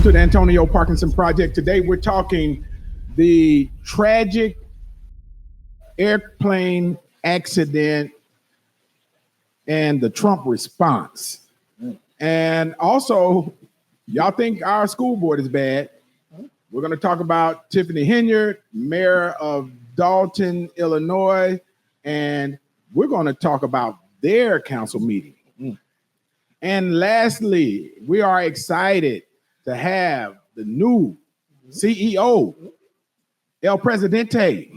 to the Antonio Parkinson Project. Today we're talking the tragic airplane accident and the Trump response. And also, y'all think our school board is bad. We're going to talk about Tiffany Henyard, mayor of Dalton, Illinois, and we're going to talk about their council meeting. And lastly, we are excited to have the new CEO, El Presidente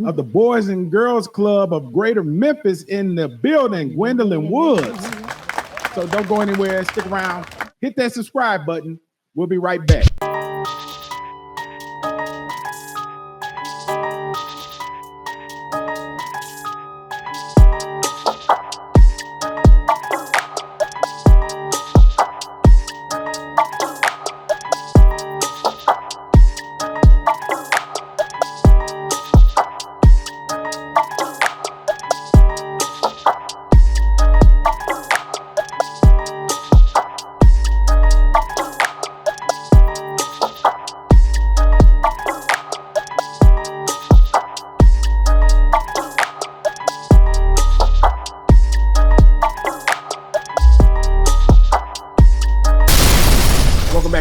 of the Boys and Girls Club of Greater Memphis in the building, Gwendolyn Woods. So don't go anywhere, stick around, hit that subscribe button. We'll be right back.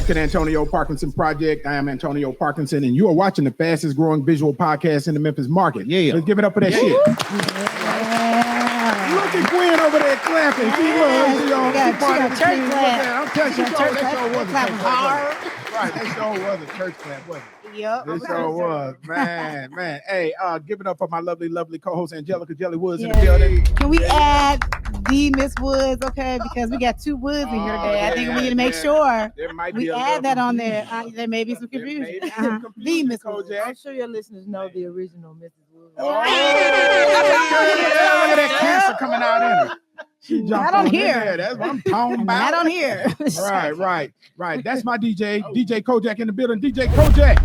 To the Antonio Parkinson Project. I am Antonio Parkinson, and you are watching the fastest growing visual podcast in the Memphis market. Yeah. Let's give it up for that shit. Yeah. Look at Gwen over there clapping. She church clap. I'm telling you, that show wasn't clapping hard. Right, that show was a church clap, wasn't it? Yep. This show was. Man. Hey, give it up for my lovely co-host Angelica Jelly Woods in the building. Can we add the Miss Woods, okay? Because we got two Woods in here today. I think we need to make sure we add that on there. There may be some confusion. The Miss Woods. I'm sure your listeners know the original Mrs. Woods. Look at that cancer coming out in her. I don't hear. That's what I'm talking about. I don't hear. Right. That's my DJ, DJ Kojak in the building. DJ Kojak.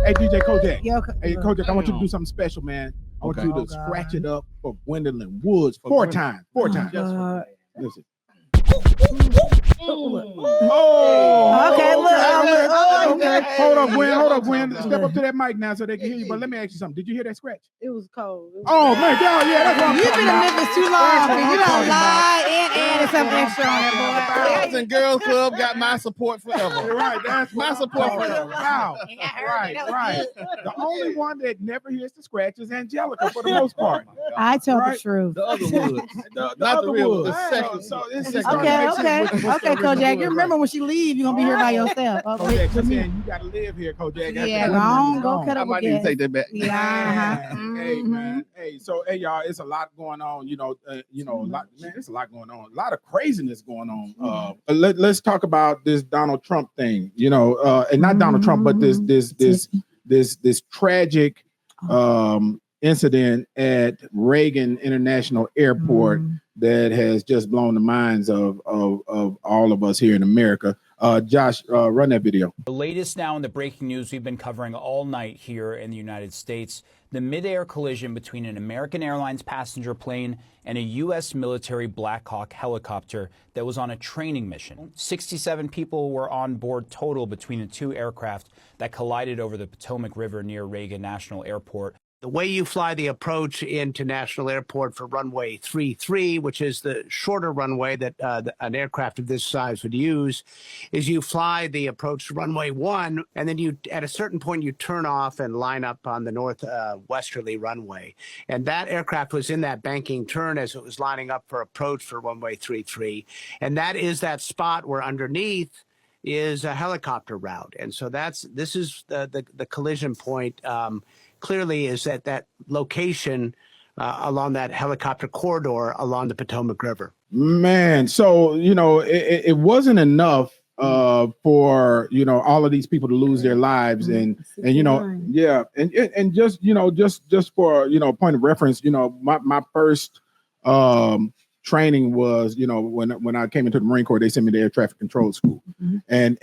Hey, DJ Kojak. Hey, Kojak, I want you to do something special, man. I want you to scratch it up for Gwendolyn Woods four times. Listen. Okay, look. Okay. Hold up, Gwen. Step up to that mic now so they can hear you. But let me ask you something. Did you hear that scratch? It was cold. Man, yeah, that's what I'm You've been in Memphis too long. You don't lie and something extra on that, boy. Boys and Girls Club got my support forever. Right, that's my support forever. Wow. Right. The only one that never hears the scratch is Angelica for the most part. I tell the truth. The other Woods. Not the real Woods. Okay, Kojak. You remember when she leave, you're gonna be here by yourself. Kojak, you gotta live here, Kojak. Yeah, go cut up. I might need to take that back. Yeah. Hey, man. Hey, y'all, it's a lot going on. It's a lot going on. A lot of craziness going on. Let's talk about this Donald Trump thing. And not Donald Trump, but this tragic incident at Reagan International Airport that has just blown the minds of all of us here in America. Josh, run that video. The latest now in the breaking news we've been covering all night here in the United States, the mid-air collision between an American Airlines passenger plane and a U.S. military Black Hawk helicopter that was on a training mission. 67 people were on board total between the two aircraft that collided over the Potomac River near Reagan National Airport. The way you fly the approach into National Airport for runway 33, which is the shorter runway that an aircraft of this size would use, is you fly the approach to runway 1, and then at a certain point, you turn off and line up on the northwesterly runway. And that aircraft was in that banking turn as it was lining up for approach for runway 33. And that is that spot where underneath is a helicopter route. And so this is the collision point. Clearly is at that location along that helicopter corridor along the Potomac River. Man, so, it wasn't enough for, all of these people to lose their lives and just for, point of reference, my first training was, when I came into the Marine Corps, they sent me to air traffic control school. And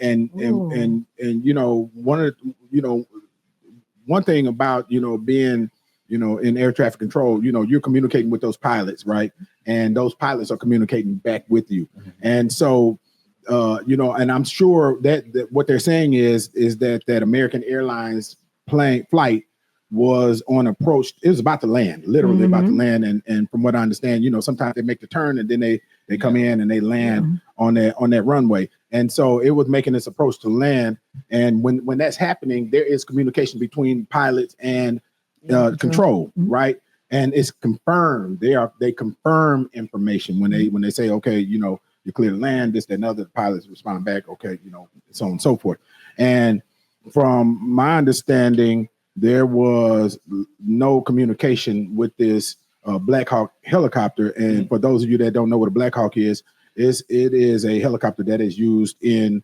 one thing about, being, in air traffic control, you're communicating with those pilots, right? And those pilots are communicating back with you. And so and I'm sure that what they're saying is that American Airlines flight was on approach. It was about to land, literally about to land. And from what I understand, sometimes they make the turn and then they come in and they land on that runway. And so it was making this approach to land. And when that's happening, there is communication between pilots and control, right? And it's confirmed. They confirm information when they say, okay, you clear the land, this, that, and other. The pilots respond back, okay, so on and so forth. And from my understanding, there was no communication with this Black Hawk helicopter. And for those of you that don't know what a Black Hawk is, it is a helicopter that is used in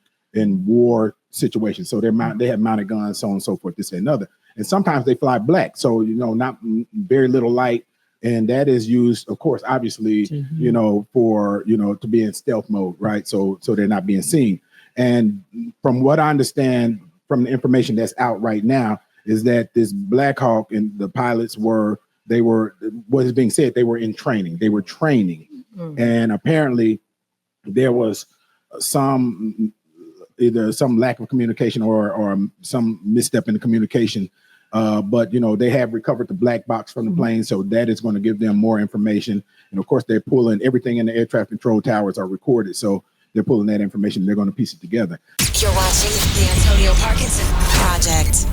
war situations. So they have mounted guns, so on and so forth, this and another. And sometimes they fly black, so not very little light, and that is used, of course, obviously, for to be in stealth mode, right? So they're not being seen. And from what I understand from the information that's out right now, is that this Black Hawk and the pilots what is being said, they were in training. They were training, and apparently there was either some lack of communication or some misstep in the communication. But they have recovered the black box from the plane, so that is going to give them more information. And of course, they're pulling everything in the air traffic control towers are recorded, so they're pulling that information. They're going to piece it together. You're watching the Antonio Parkinson Project.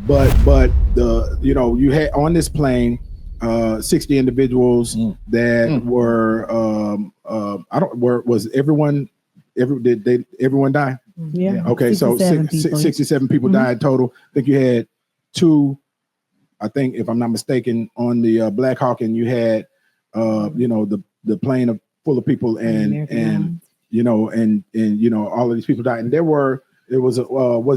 But you had on this plane 60 individuals that were was everyone did everyone die? Yeah. Okay, so 67 people died total. I think you had 2, I think, if I'm not mistaken, on the Black Hawk, and you had the plane full of people and all of these people died. And was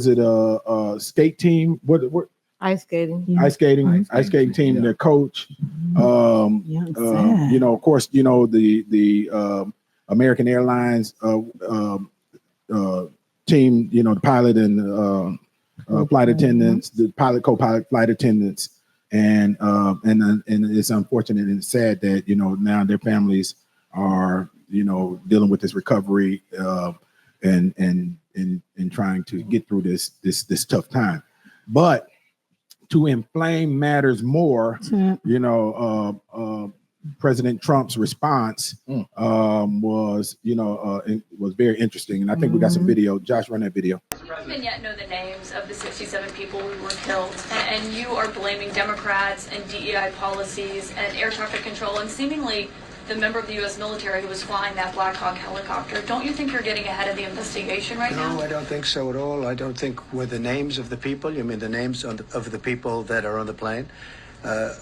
it a skate team? What Ice skating. Ice skating team, their coach. Of course, the American Airlines team, the pilot and flight attendants, the pilot, co-pilot, flight attendants, and it's unfortunate and sad that now their families are dealing with this recovery and trying to get through this tough time. But to inflame matters more, President Trump's response was very interesting, and I think we got some video. Josh, run that video. You don't even yet know the names of the 67 people who were killed, and you are blaming Democrats and DEI policies and air traffic control, and seemingly the member of the U.S. military who was flying that Black Hawk helicopter. Don't you think you're getting ahead of the investigation right now? No, I don't think so at all. I don't think with the names of the people, you mean the names of the people that are on the plane?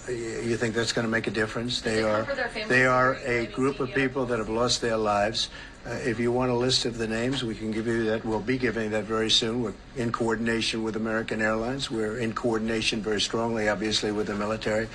You think that's going to make a difference? They are a group of people that have lost their lives. If you want a list of the names, we can give you that. We'll be giving that very soon. We're in coordination with American Airlines. We're in coordination very strongly, obviously, with the military.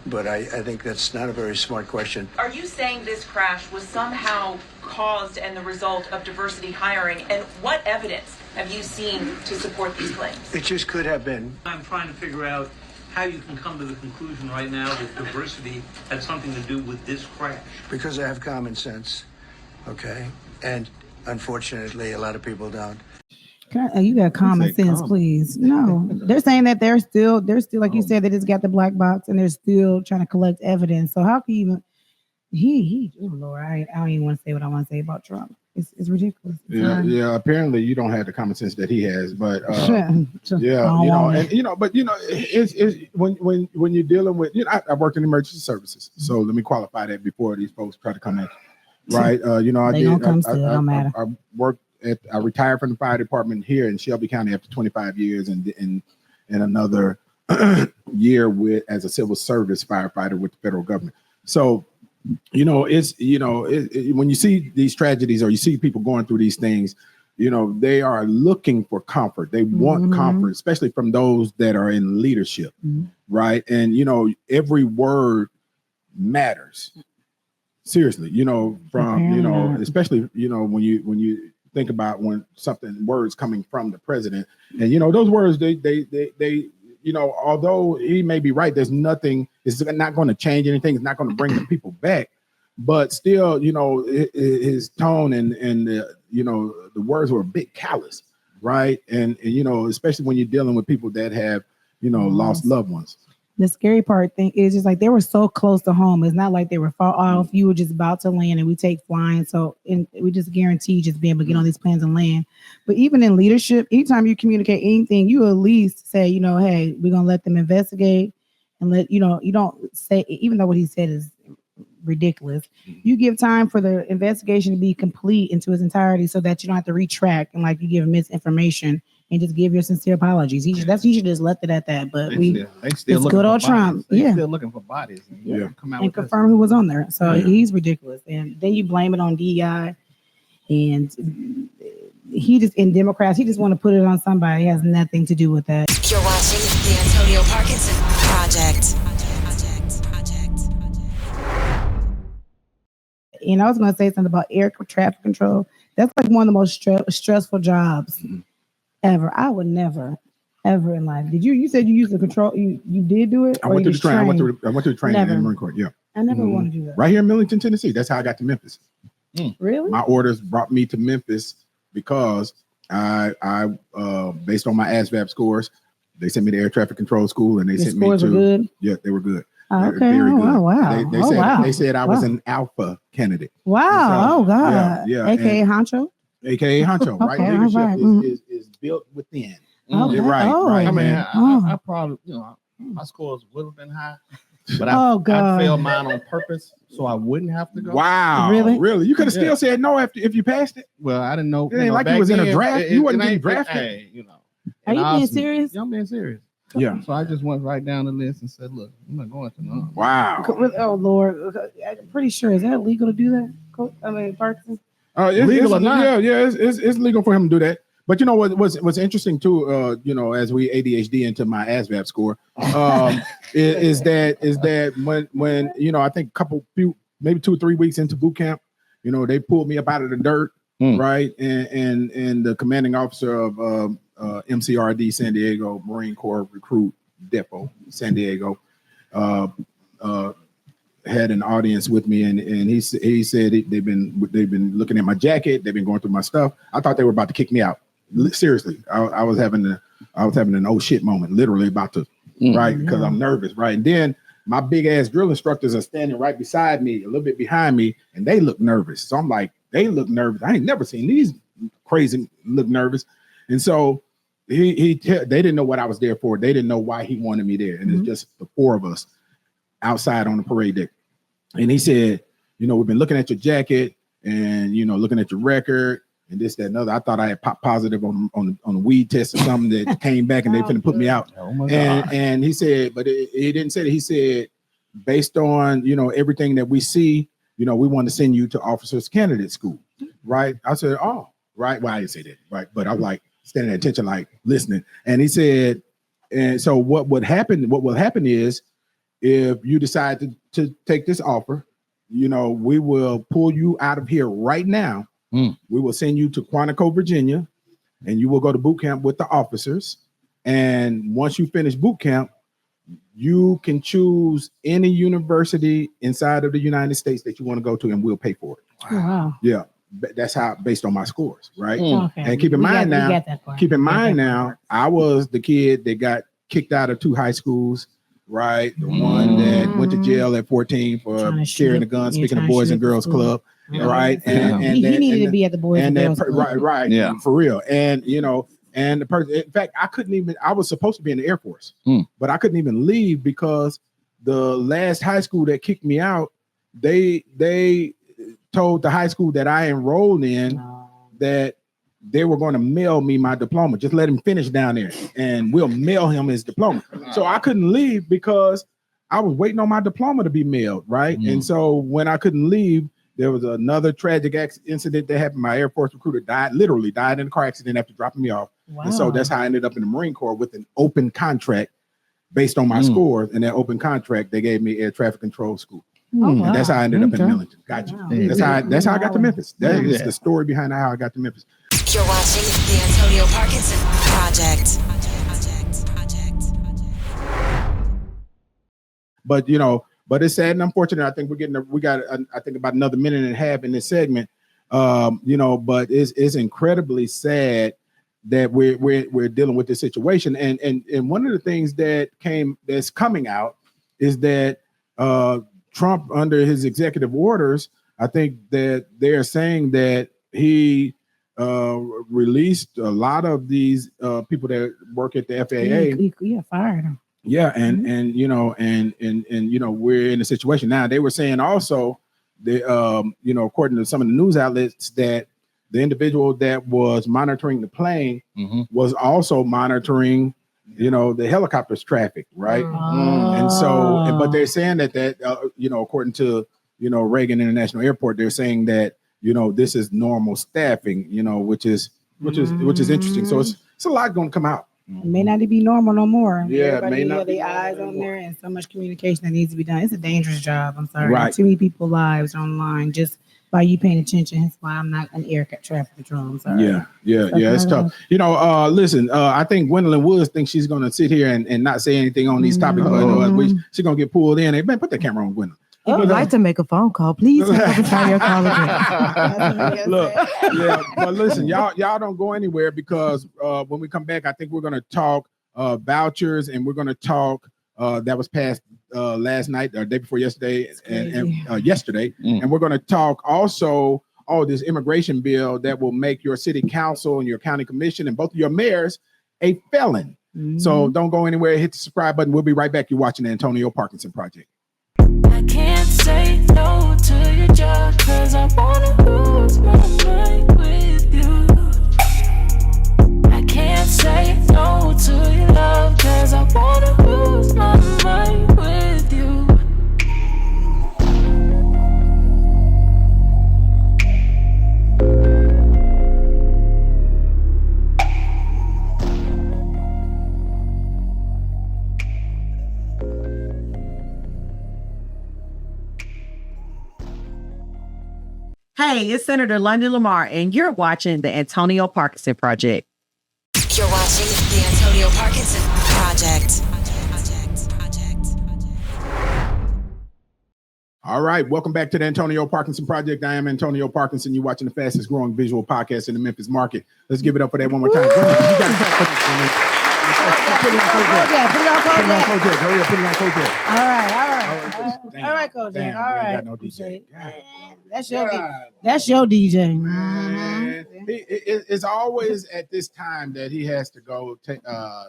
But I think that's not a very smart question. Are you saying this crash was somehow caused and the result of diversity hiring? And what evidence have you seen to support these claims? It just could have been. I'm trying to figure out how you can come to the conclusion right now that diversity had something to do with this crash. Because I have common sense, okay? And unfortunately, a lot of people don't. You got common sense, please. No, they're saying that they're still, like you said, they just got the black box and they're still trying to collect evidence. So how can you even, oh Lord, I don't even want to say what I want to say about Trump. It's ridiculous. Yeah. Apparently, you don't have the common sense that he has, but it's when you're dealing with, I worked in emergency services, so let me qualify that before these folks try to come in, right? I worked I retired from the fire department here in Shelby County after 25 years, and another year as a civil service firefighter with the federal government. So. When you see these tragedies or you see people going through these things, they are looking for comfort. They want comfort, especially from those that are in leadership, right? And, every word matters. Seriously, especially, when you think about words coming from the president, and, those words, they although he may be right, there's nothing, it's not going to change anything. It's not going to bring the people back. but still, his tone and the the words were a bit callous, right? And especially when you're dealing with people that have lost loved ones. The scary part thing is just like they were so close to home. It's not like they were far off. You were just about to land, and we take flying. So we just guarantee just being able to get on these planes and land. But even in leadership, anytime you communicate anything, you at least say, hey, we're gonna let them investigate, and you don't say, even though what he said is ridiculous, you give time for the investigation to be complete into its entirety, so that you don't have to retract and like you give misinformation. And just give your sincere apologies. He should just left it at that. But they still it's good old Trump. They're still looking for bodies. Come out and confirm who was on there. So he's ridiculous. And then you blame it on DEI. And he just, in Democrats, he just want to put it on somebody. It has nothing to do with that. You're watching the Antonio Parkinson Project. And I was going to say something about air traffic control. That's like one of the most stressful jobs ever. I would never, ever in life. Did you? You said you used the control. You did do it. I went through the train. I went through the training in the Marine Corps. Yeah. I never want to do that. Right here in Millington, Tennessee. That's how I got to Memphis. Really? My orders brought me to Memphis because I based on my ASVAB scores, they sent me to air traffic control school, and they sent me to. Scores were good. Yeah, they were good. Okay. Very good. Oh, wow. They said I was an alpha candidate. Wow. So, Oh God. Yeah. AKA Honcho. AKA Honcho. Right. Okay, Leadership right. is built within. Okay. You're right. Oh. Right. I mean, man. I probably, my scores would have been high, but I failed mine on purpose so I wouldn't have to go. Wow. Really? You could have still said no if you passed it. Well, I didn't know. It ain't like you was in a draft. You wasn't getting drafted. Hey, Are you being serious? I'm being serious. Yeah. So I just went right down the list and said, look, I'm not going to none. Wow. Oh Lord. I'm pretty sure. Is that legal to do that? I mean, Parkinson? It's legal or not? Yeah, it's legal for him to do that. But what's interesting too, as we ADHD into my ASVAB score, is that when I think maybe 2 or 3 weeks into boot camp, they pulled me up out of the dirt, right? And the commanding officer of MCRD San Diego Marine Corps Recruit Depot San Diego had an audience with me, and he said they've been looking at my jacket, they've been going through my stuff. I thought they were about to kick me out. Seriously, I was having an oh shit moment, literally about to, right? Because I'm nervous, right? And then my big ass drill instructors are standing right beside me, a little bit behind me, and they look nervous. So I'm like, they look nervous. I ain't never seen these crazy look nervous. And so they didn't know what I was there for. They didn't know why he wanted me there. And it's just the 4 of us outside on the parade deck. And he said, we've been looking at your jacket and, looking at your record and this, that, and other. I thought I had popped positive on a weed test or something that came back and they finna put me out. Oh my God. And he said, but he didn't say that. He said, based on, everything that we see, we want to send you to officers candidate school. Right. I said, oh, right. Well, I didn't say that. Right. But I was like standing at attention, like listening. And he said, and so what will happen is if you decide to take this offer, we will pull you out of here right now. We will send you to Quantico, Virginia, and you will go to boot camp with the officers. And once you finish boot camp, you can choose any university inside of the United States that you want to go to, and we'll pay for it. Wow. Yeah, that's how, based on my scores, right? Okay. And keep in mind now, I was the kid that got kicked out of 2 high schools. Right, the one that went to jail at 14 for carrying a gun, speaking of Boys and Girls Club, right? And he needed to be at the Boys and Girls Club. Right, yeah, for real. And and the person, in fact, I was supposed to be in the Air Force, but I couldn't even leave because the last high school that kicked me out, they told the high school that I enrolled in that they were going to mail me my diploma. Just let him finish down there and we'll mail him his diploma. So I couldn't leave because I was waiting on my diploma to be mailed, right? And so when I couldn't leave, there was another tragic incident that happened. My Air Force recruiter literally died in a car accident after dropping me off. Wow. And so that's how I ended up in the Marine Corps with an open contract based on my scores. And that open contract, they gave me air traffic control school. And that's how I ended up in Millington. Gotcha. Wow. That's how I got to Memphis. That is the story behind how I got to Memphis. You're watching the Antonio Parkinson Project. But But it's sad and unfortunate. I think we got I think about another minute and a half in this segment. But it's incredibly sad that we're dealing with this situation. And one of the things that's coming out is that Trump, under his executive orders, I think that they're saying that he released a lot of these people that work at the FAA. Yeah, fired him. Yeah, and we're in a situation now. They were saying also that according to some of the news outlets, that the individual that was monitoring the plane was also monitoring, the helicopter's traffic, right? And so, but they're saying that according to Reagan International Airport, they're saying that this is normal staffing, which is interesting. So it's a lot going to come out. It may not be normal no more. Yeah, everybody may not have be their eyes on there, and so much communication that needs to be done. It's a dangerous job. I'm sorry. Right. Too many people's lives online just by you paying attention. That's why I'm not an air traffic control. I'm sorry. Yeah. It's tough. Listen. I think Gwendolyn Woods thinks she's going to sit here and not say anything on these topics, but she's going to get pulled in. Hey, man, put the camera on Gwendolyn. If you'd like to make a phone call, please try your call again. Look, yeah, but listen, y'all don't go anywhere, because when we come back, I think we're going to talk vouchers, and we're going to talk that was passed last night or day before yesterday, and yesterday, and we're going to talk also this immigration bill that will make your city council and your county commission and both of your mayors a felon. So don't go anywhere. Hit the subscribe button. We'll be right back. You're watching the Antonio Parkinson Project. I can't say no to your job, 'cause I wanna lose my mind with you. I can't say no to your love, 'cause I wanna lose my mind with you. Hey, it's Senator London Lamar, and you're watching the Antonio Parkinson Project. You're watching the Antonio Parkinson Project. All right, welcome back to the Antonio Parkinson Project. I am Antonio Parkinson. You're watching the fastest growing visual podcast in the Memphis market. Let's give it up for that one more time. You got Put it on Kojak. Hurry up, put it on Kojak. All right, Kojak. Damn, All right. got no DJ. That's your DJ. Man, it's always at this time that he has to go to. I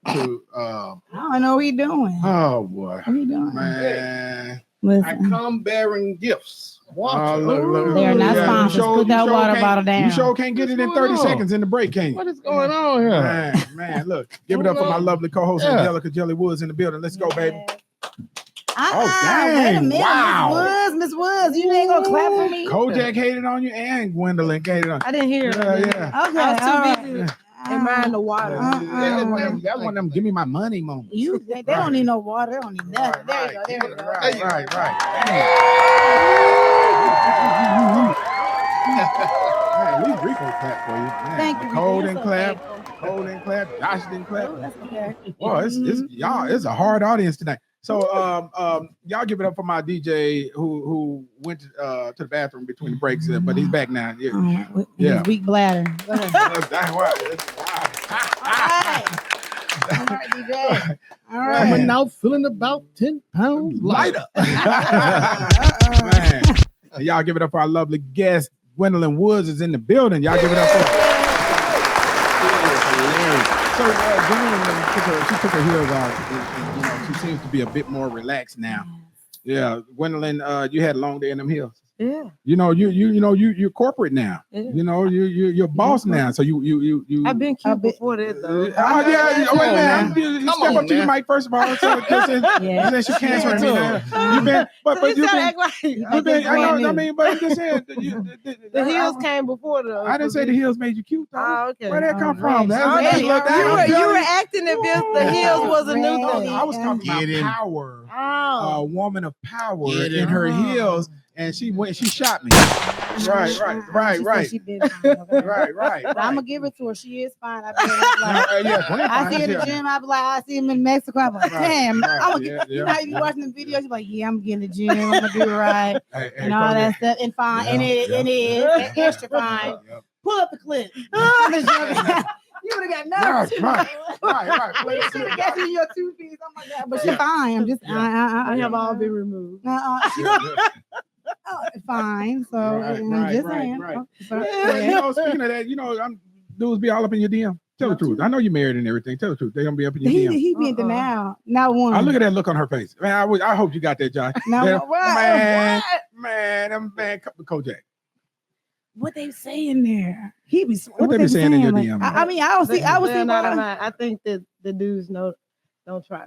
don't know what he doing. Oh boy, what he doing, man? Listen. I come bearing gifts. Look. They're not sponsors. Put that water bottle down. You sure can't get it in 30 seconds in the break, can you? What is going on here? Man, look. Give it up for my lovely co-host, Angelica Jelly Woods, in the building. Let's go, baby. Dang. Wait a minute, Wow. Miss Woods, you ain't gonna clap for me? Kojak hated on you, and Gwendolyn hated on you. I didn't hear it. Yeah. Okay, I was too busy admiring the water. That one of them give me my money moment. They don't need no water. They don't need nothing. There you go. Right. Man, we Rico clap for you. Man, Thank you. Nicole didn't clap. Josh didn't clap. Oh, that's okay. Boy, it's y'all. It's a hard audience tonight. So, y'all give it up for my DJ who went to the bathroom between the breaks, but he's back now. His weak bladder. That's why. All right, DJ. All right. Coming out feeling about 10 pounds lighter. Man. And y'all give it up for our lovely guest. Gwendolyn Woods is in the building. Y'all give it up for her. So Gwendolyn, she took her heels off. And, she seems to be a bit more relaxed now. Yeah, Gwendolyn, you had a long day in them heels. Yeah. You're corporate now. Yeah. You're boss now. So you. I've been cute before that though. Wait a minute. You step up to your mic first of all. So unless you're cancer, you've been. But you've been. I mean, but I'm just saying. The heels came before though. I didn't say the heels made you cute. Though. Oh, okay. Where that come from? You were acting as if the heels was a new thing. I was talking about power. A woman of power in her heels. And she shot me. Right. She been fine, okay? Right. But I'm gonna give it to her. She is fine. I see her in the gym. I be like, I see him in Mexico. I'm like, damn. You know how you be watching the videos? You're like, yeah, I'm getting the gym. I'm gonna do it right, and all that stuff, and fine, and it is extra fine. Pull up the clip. You would have got nervous. Right. You should have got in your 2 feet. Oh my God. But she's fine. I'm just, I have all been removed. Fine. So I'm just saying. Speaking of that, dudes be all up in your DM. Tell the truth. I know you're married and everything. Tell the truth. They're gonna be up in your DM. He be in denial. Not one. I look at that look on her face. Man, I hope you got that, John. Man, Kojak. What they saying there? He be what they be saying in your DM. I mean, I was thinking I think that the dudes don't try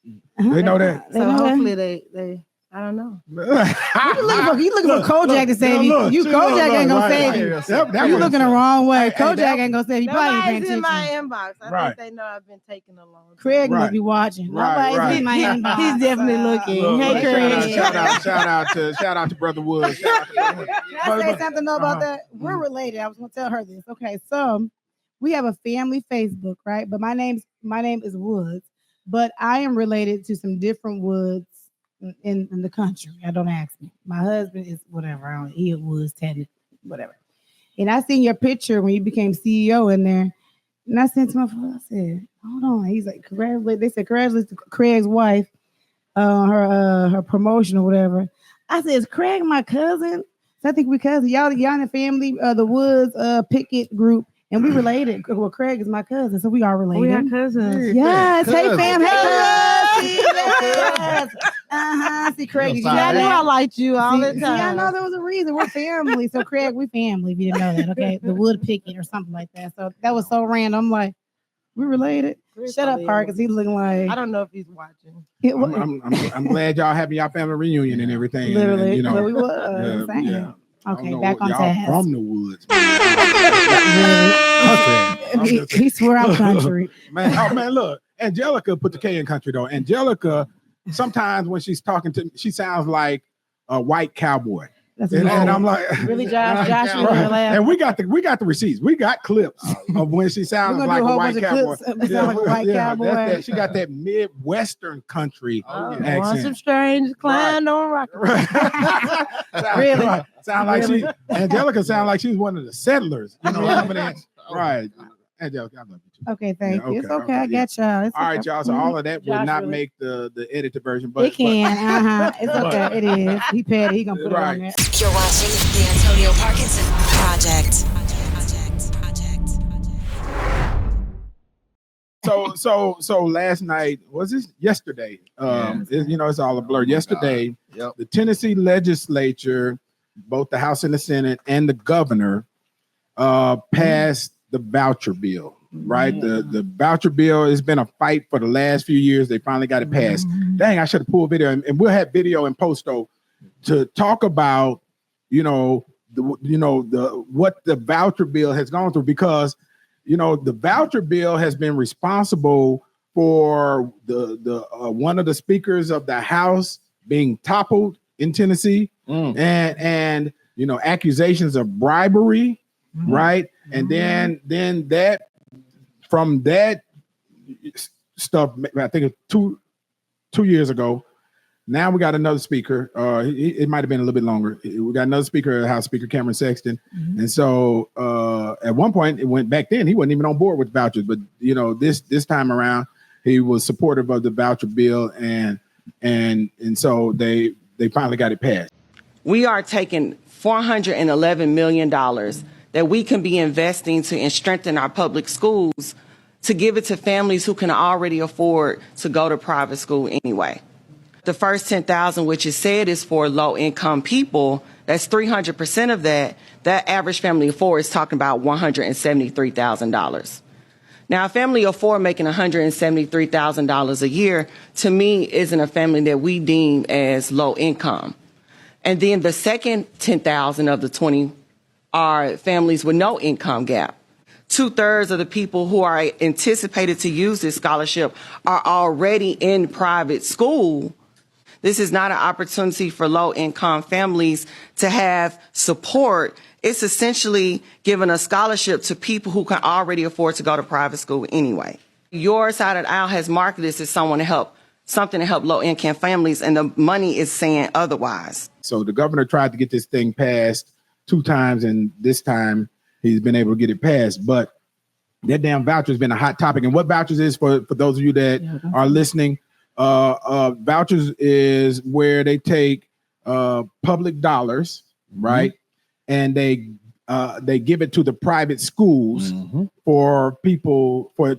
me. They know that. So hopefully they I don't know. You looking for Kojak to save you. Kojak ain't gonna save you. You looking the wrong way. Kojak ain't gonna save you. Nobody's in my inbox. I think they know I've been taking a long time. Craig must be watching. Nobody's in my inbox. He's definitely looking. Hey, Craig. Shout out to Brother Woods. Can I say something about that? We're related. I was gonna tell her this. Okay, so we have a family Facebook, right? But my name is Woods, but I am related to some different Woods in the country. I don't ask me. My husband is whatever. He was technically whatever. And I seen your picture when you became CEO in there. And I sent to my father. I said, hold on. He's like, congratulations. They said, congratulations to Craig's wife, her promotion or whatever. I said, is Craig my cousin? So I think we cousins. Y'all in the family, the Woods Pickett group. And we related. Well, Craig is my cousin, so we are related. We are cousins. Yes. Hey, fam. Hey, See, Craig. I knew I liked you all the time. See, I know there was a reason. We're family. So, Craig, we family. If you didn't know that, okay? The Wood Pickett or something like that. So that was so random. I'm like, we related. Shut up, Park, because he's looking like. I don't know if he's watching. I'm glad y'all having y'all family reunion and everything. Literally. And, Well, we were. Yeah. Okay, back on task. From the woods. Country. He swear I'm country. Man, look. Angelica put the K in country, though. Angelica, sometimes when she's talking to me, she sounds like a white cowboy. And I'm like, really, Josh, right. And we got the receipts. We got clips of when she sounds like a white cowboy. Cowboy. She got that Midwestern country accent. Want some strange clown on rock. Really? Right. Sound like Angelica sound like she's one of the settlers. You know, right. Angelica, I love you too. Okay, thank you. It's okay. I got y'all. It's all right, y'all. So all of that will not really make the edited version, but it can. It's okay. It is. He petty. He gonna put it on there. You're watching the Antonio Parkinson Project. So last night, was this yesterday? It's all a blur. Yesterday, the Tennessee legislature, both the House and the Senate and the governor, passed the voucher bill. Right, the voucher bill has been a fight for the last few years. They finally got it passed. Dang, I should have pulled video, and we'll have video and post though to talk about what the voucher bill has gone through, because the voucher bill has been responsible for the one of the speakers of the House being toppled in Tennessee, and accusations of bribery, right? And then that from that stuff, I think it's two years ago. Now we got another speaker. It might have been a little bit longer. We got another speaker, House Speaker Cameron Sexton. And so at one point, it went back then, he wasn't even on board with vouchers. But this time around, he was supportive of the voucher bill, and so they finally got it passed. We are taking $411 million that we can be investing to strengthen our public schools, to give it to families who can already afford to go to private school anyway. The first $10,000, which is said is for low-income people, that's 300% of that. That average family of four is talking about $173,000. Now, a family of four making $173,000 a year, to me, isn't a family that we deem as low income. And then the second 10,000 of the 20 are families with no income gap. 2/3 of the people who are anticipated to use this scholarship are already in private school. This is not an opportunity for low-income families to have support. It's essentially giving a scholarship to people who can already afford to go to private school anyway. Your side of the aisle has marketed this as something to help low-income families, and the money is saying otherwise. So the governor tried to get this thing passed 2 times, and this time he's been able to get it passed. But that damn voucher has been a hot topic. And what vouchers is, for those of you that are listening, vouchers is where they take public dollars, right? And they give it to the private schools for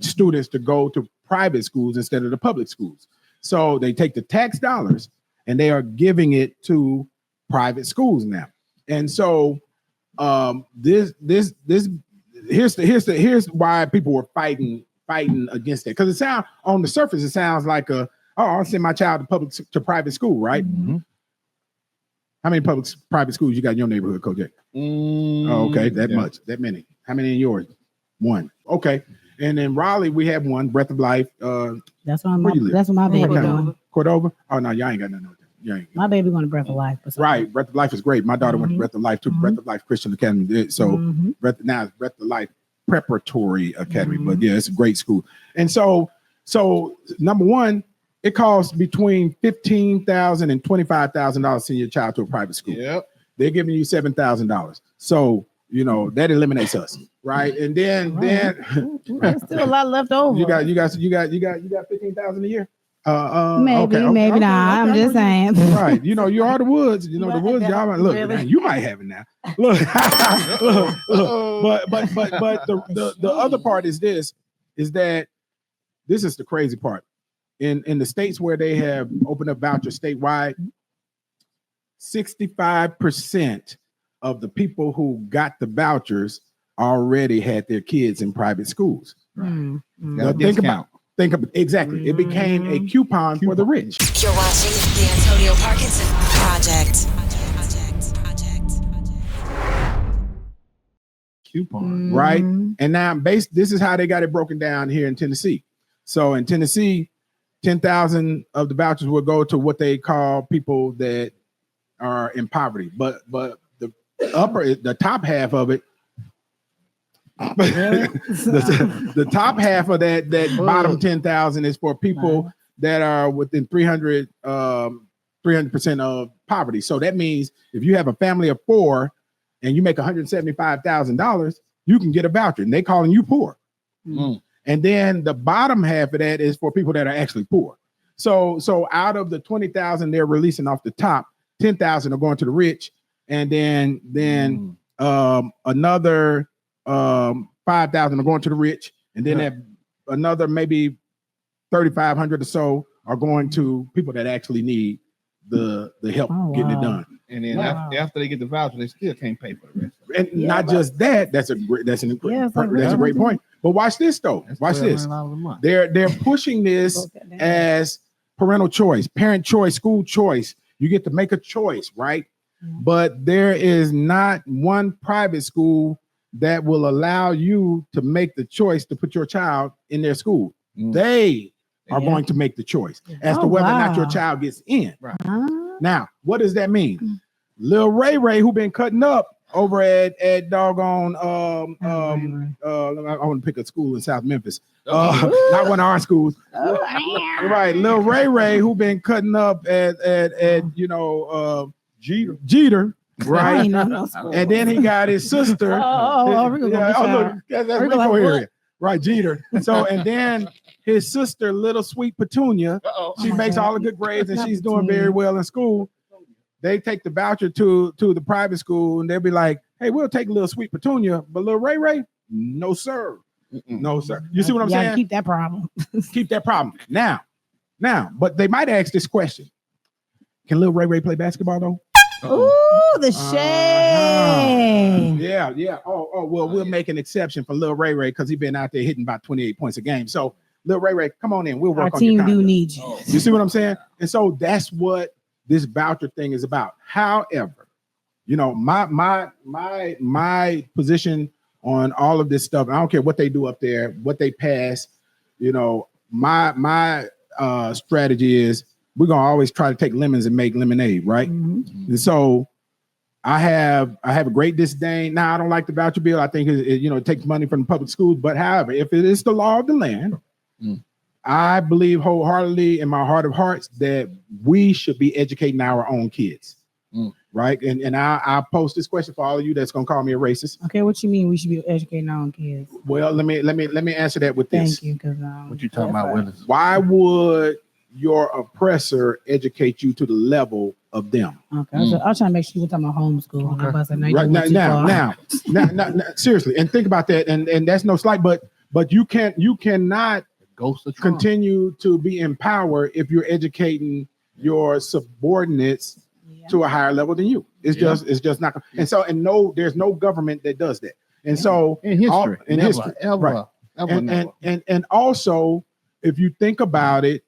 students to go to private schools instead of the public schools. So they take the tax dollars and they are giving it to private schools now. And so here's why people were fighting against it, because it sounds, on the surface, it sounds like I'll send my child to private school, right? How many private schools you got in your neighborhood, Kojak? Oh, okay, that many. How many in yours? 1. Okay, and in Raleigh we have one, Breath of Life. That's where my baby going. Cordova. Oh no, y'all ain't got nothing. My baby going to Breath of Life. Right, Breath of Life is great. My daughter went to Breath of Life too. Breath of Life Christian Academy. So now it's Breath of Life Preparatory Academy. But yeah, it's a great school. And so number one, it costs between $15,000 and $25,000 to send your child to a private school. Yep. They're giving you $7,000. So that eliminates us, right? And then there's still a lot left over. You got $15,000 a year. Maybe not. I'm just saying. Right. You are the woods. The woods. Y'all might look. Really? You might have it now. Look. But the other part is this: is that this is the crazy part. In the states where they have opened up vouchers statewide, 65% of the people who got the vouchers already had their kids in private schools. Right. Think about exactly. It became a coupon for the rich. You're watching the Antonio Parkinson Project. Coupon, right? And now this is how they got it broken down here in Tennessee. So in Tennessee, 10,000 of the vouchers will go to what they call people that are in poverty. But the top half of it, the top half of that bottom 10,000 is for people that are within 300% of poverty. So that means if you have a family of 4 and you make $175,000, you can get a voucher, and they calling you poor. And then the bottom half of that is for people that are actually poor. So out of the 20,000 they're releasing off the top, 10,000 are going to the rich, and then another 5,000 are going to the rich, and then another maybe 3,500 or so are going to people that actually need the help getting it done. And then after they get the voucher, they still can't pay for the rest. And not just that. That's a great point. But watch this though. Watch this. They're pushing this as parental choice, parent choice, school choice. You get to make a choice, right? But there is not one private school that will allow you to make the choice to put your child in their school. They are going to make the choice as to whether or not your child gets in. Right. Now, what does that mean? Lil Ray, who been cutting up over at doggone I want to pick a school in South Memphis. Not one of our schools. Right. Lil Ray, who been cutting up at Jeter. Right. And then he got his sister. That's Rico area. Right, Jeter. So, and then his sister, Little Sweet Petunia, she makes all the good grades and she's doing very well in school. They take the voucher to the private school and they'll be like, hey, we'll take Little Sweet Petunia, but Little Ray, no, sir. No, sir. You see what I'm saying? Keep that problem. Keep that problem. Now, but they might ask this question. Can Little Ray play basketball though? Ooh, the shade. Yeah. Oh, well, we'll make an exception for Lil Ray because he's been out there hitting about 28 points a game. So, Lil Ray, come on in. We'll work on your conduct. Our team do need you. You see what I'm saying? And so that's what this voucher thing is about. However, my position on all of this stuff, I don't care what they do up there, what they pass, my strategy is we're gonna always try to take lemons and make lemonade, right? And so I have a great disdain. Now I don't like the voucher bill. I think it takes money from the public schools. But however, if it is the law of the land, I believe wholeheartedly in my heart of hearts that we should be educating our own kids, right? And I post this question for all of you that's gonna call me a racist. Okay, what you mean we should be educating our own kids? Well, let me answer that with this. Thank you, because what you talking about, Willis? Why would your oppressor educate you to the level of them? Okay, I was trying to make sure you were talking about homeschool. Okay. Right now, seriously, and think about that. And that's no slight, but you cannot continue to be in power if you're educating your subordinates to a higher level than you. It's just not. And so there's no government that does that. And so in history, right. And also, if you think about it,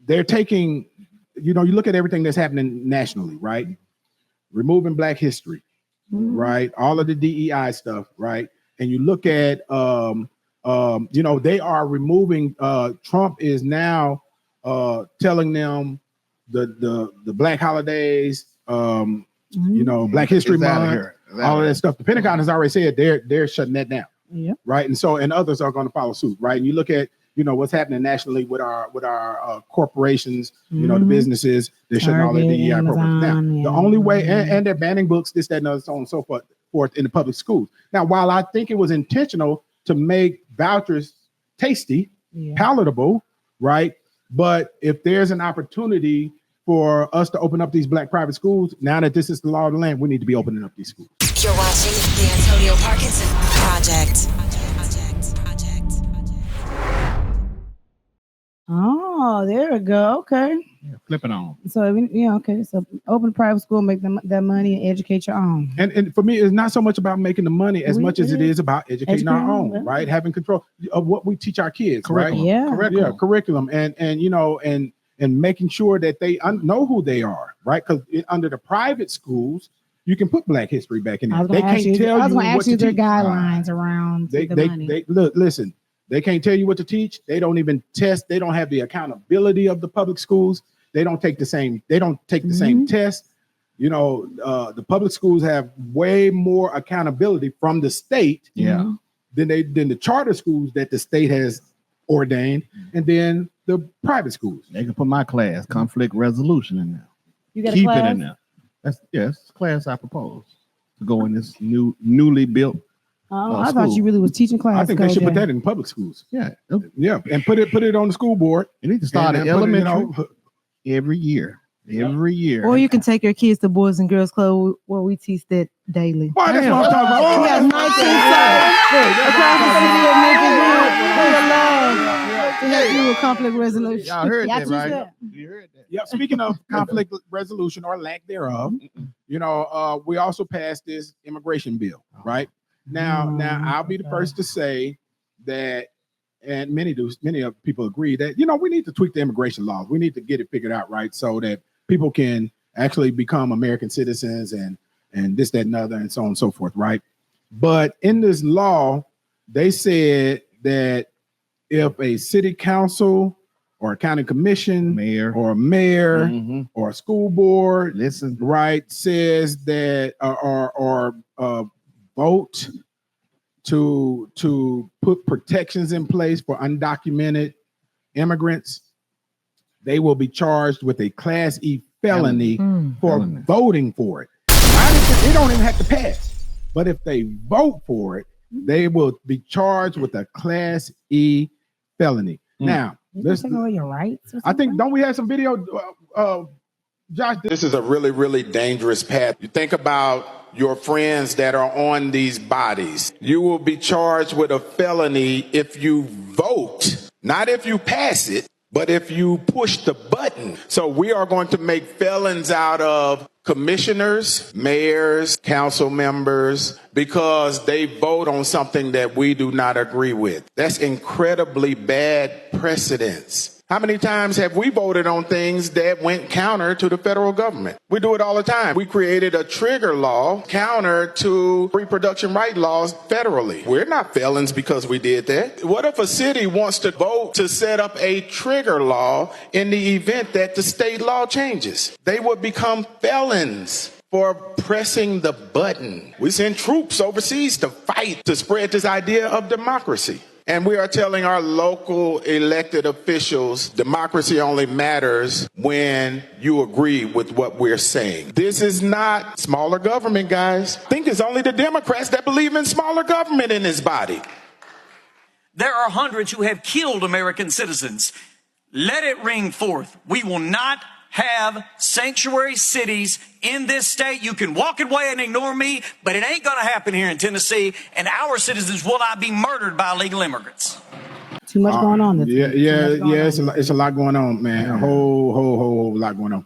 they're taking, you look at everything that's happening nationally, right? Removing Black history, right? All of the DEI stuff, right? And you look at, they are removing. Trump is now telling them the Black holidays, Black History Month, all of that stuff. The Pentagon has already said they're shutting that down. Yeah. Right. And others are going to follow suit. Right. And you look at, what's happening nationally with our corporations, the businesses, they're shutting all their DEI programs down. The only way, and they're banning books, this, that, and other, so on and so forth in the public schools. Now, while I think it was intentional to make vouchers tasty, palatable, right? But if there's an opportunity for us to open up these Black private schools, now that this is the law of the land, we need to be opening up these schools. You're watching the Antonio Parkinson Project. Oh, there we go. Okay. Yeah, flip it on. So okay. So open a private school, make that money, and educate your own. And for me, it's not so much about making the money as much as it is about educating our own, right? Having control of what we teach our kids, right? Yeah. Curriculum, and making sure that they know who they are, right? Because under the private schools, you can put Black history back in there. They can't tell you. I was going to ask you their teach. guidelines around the money. Listen. They can't tell you what to teach. They don't even test. They don't have the accountability of the public schools. They don't take the same. They don't take the same test. The public schools have way more accountability from the state. Than the charter schools that the state has ordained, and then the private schools. They can put my class, conflict resolution, in there. You got keep it in there. That's the class I propose to go in this newly built. I thought you really was teaching class. I think they should put that in public schools. Yeah, and put it on the school board. You need to start at elementary every year. Or you can take your kids to Boys and Girls Club where we teach that daily. Why, that's what I'm talking about. We have 19 sites across the city of Memphis to help you with conflict resolution. Y'all heard that, right? You heard that. Yeah. Speaking of conflict resolution or lack thereof, we also passed this immigration bill, right? Now I'll be the first to say that, and many of people agree that, we need to tweak the immigration laws. We need to get it figured out, right? So that people can actually become American citizens and this, that, and other, and so on and so forth, right? But in this law, they said that if a city council or a county commission or a mayor or a school board, right, says that or vote to put protections in place for undocumented immigrants, they will be charged with a Class E felony for voting for it. They don't even have to pass, but if they vote for it, they will be charged with a Class E felony. Now, let's take away your rights. I think, don't we have some video, Josh? This is a really, really dangerous path. You think about your friends that are on these bodies. You will be charged with a felony if you vote, not if you pass it, but if you push the button. So we are going to make felons out of commissioners, mayors, council members, because they vote on something that we do not agree with. That's incredibly bad precedence. How many times have we voted on things that went counter to the federal government? We do it all the time. We created a trigger law counter to reproduction right laws federally. We're not felons because we did that. What if a city wants to vote to set up a trigger law in the event that the state law changes? They would become felons for pressing the button. We send troops overseas to fight to spread this idea of democracy. And we are telling our local elected officials democracy only matters when you agree with what we're saying. This is not smaller government, guys. I think it's only the Democrats that believe in smaller government in this body. There are hundreds who have killed American citizens. Let it ring forth. We will not have sanctuary cities in this state. You can walk away and ignore me, but it ain't going to happen here in Tennessee, and our citizens will not be murdered by illegal immigrants. Too much going on. It's a lot going on, man. A whole lot going on.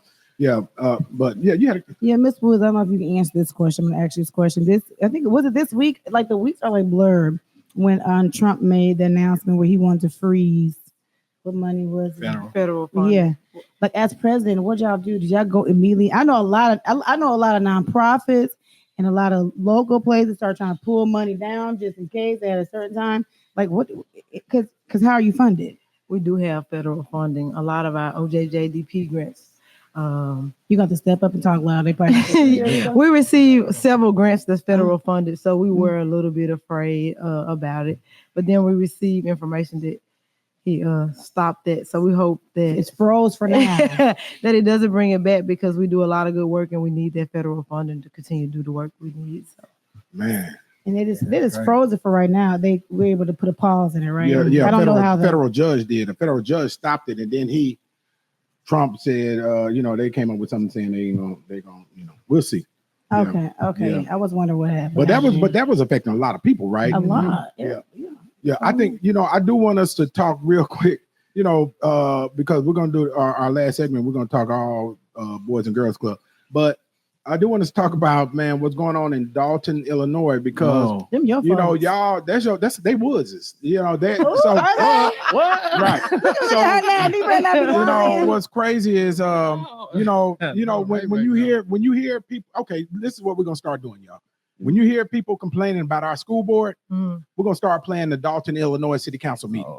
But you had Miss Woods, I don't know if you can answer this question. I'm gonna ask you this question. I think was it this week? Like the weeks are like blurred when Trump made the announcement where he wanted to freeze. What money was it? Federal funding. Yeah. Like as president, what y'all do? Did y'all go immediately? I know a lot of nonprofits and a lot of local places start trying to pull money down just in case at a certain time. Like what? Because how are you funded? We do have federal funding. A lot of our OJJDP grants. You got to step up and talk loud. They probably we received several grants that's federal funded, so we were a little bit afraid about it. But then we received information that he stopped that. So we hope that it's froze for now. that it doesn't bring it back because we do a lot of good work and we need that federal funding to continue to do the work we need. So man. And it is frozen for right now. They were able to put a pause in it, right? Yeah. I don't know how the federal judge did. A federal judge stopped it, and then Trump said, they came up with something saying they're gonna, we'll see. Okay. Yeah. I was wondering what happened. But that was affecting a lot of people, right? A lot. Yeah. I think, I do want us to talk real quick, because we're going to do our last segment. We're going to talk all Boys and Girls Club. But I do want us to talk about, man, what's going on in Dalton, Illinois, because, y'all, that's they Woodses. Right. So, what's crazy is, when you hear people, okay, this is what we're going to start doing, y'all. When you hear people complaining about our school board, we're going to start playing the Dalton, Illinois City Council meeting.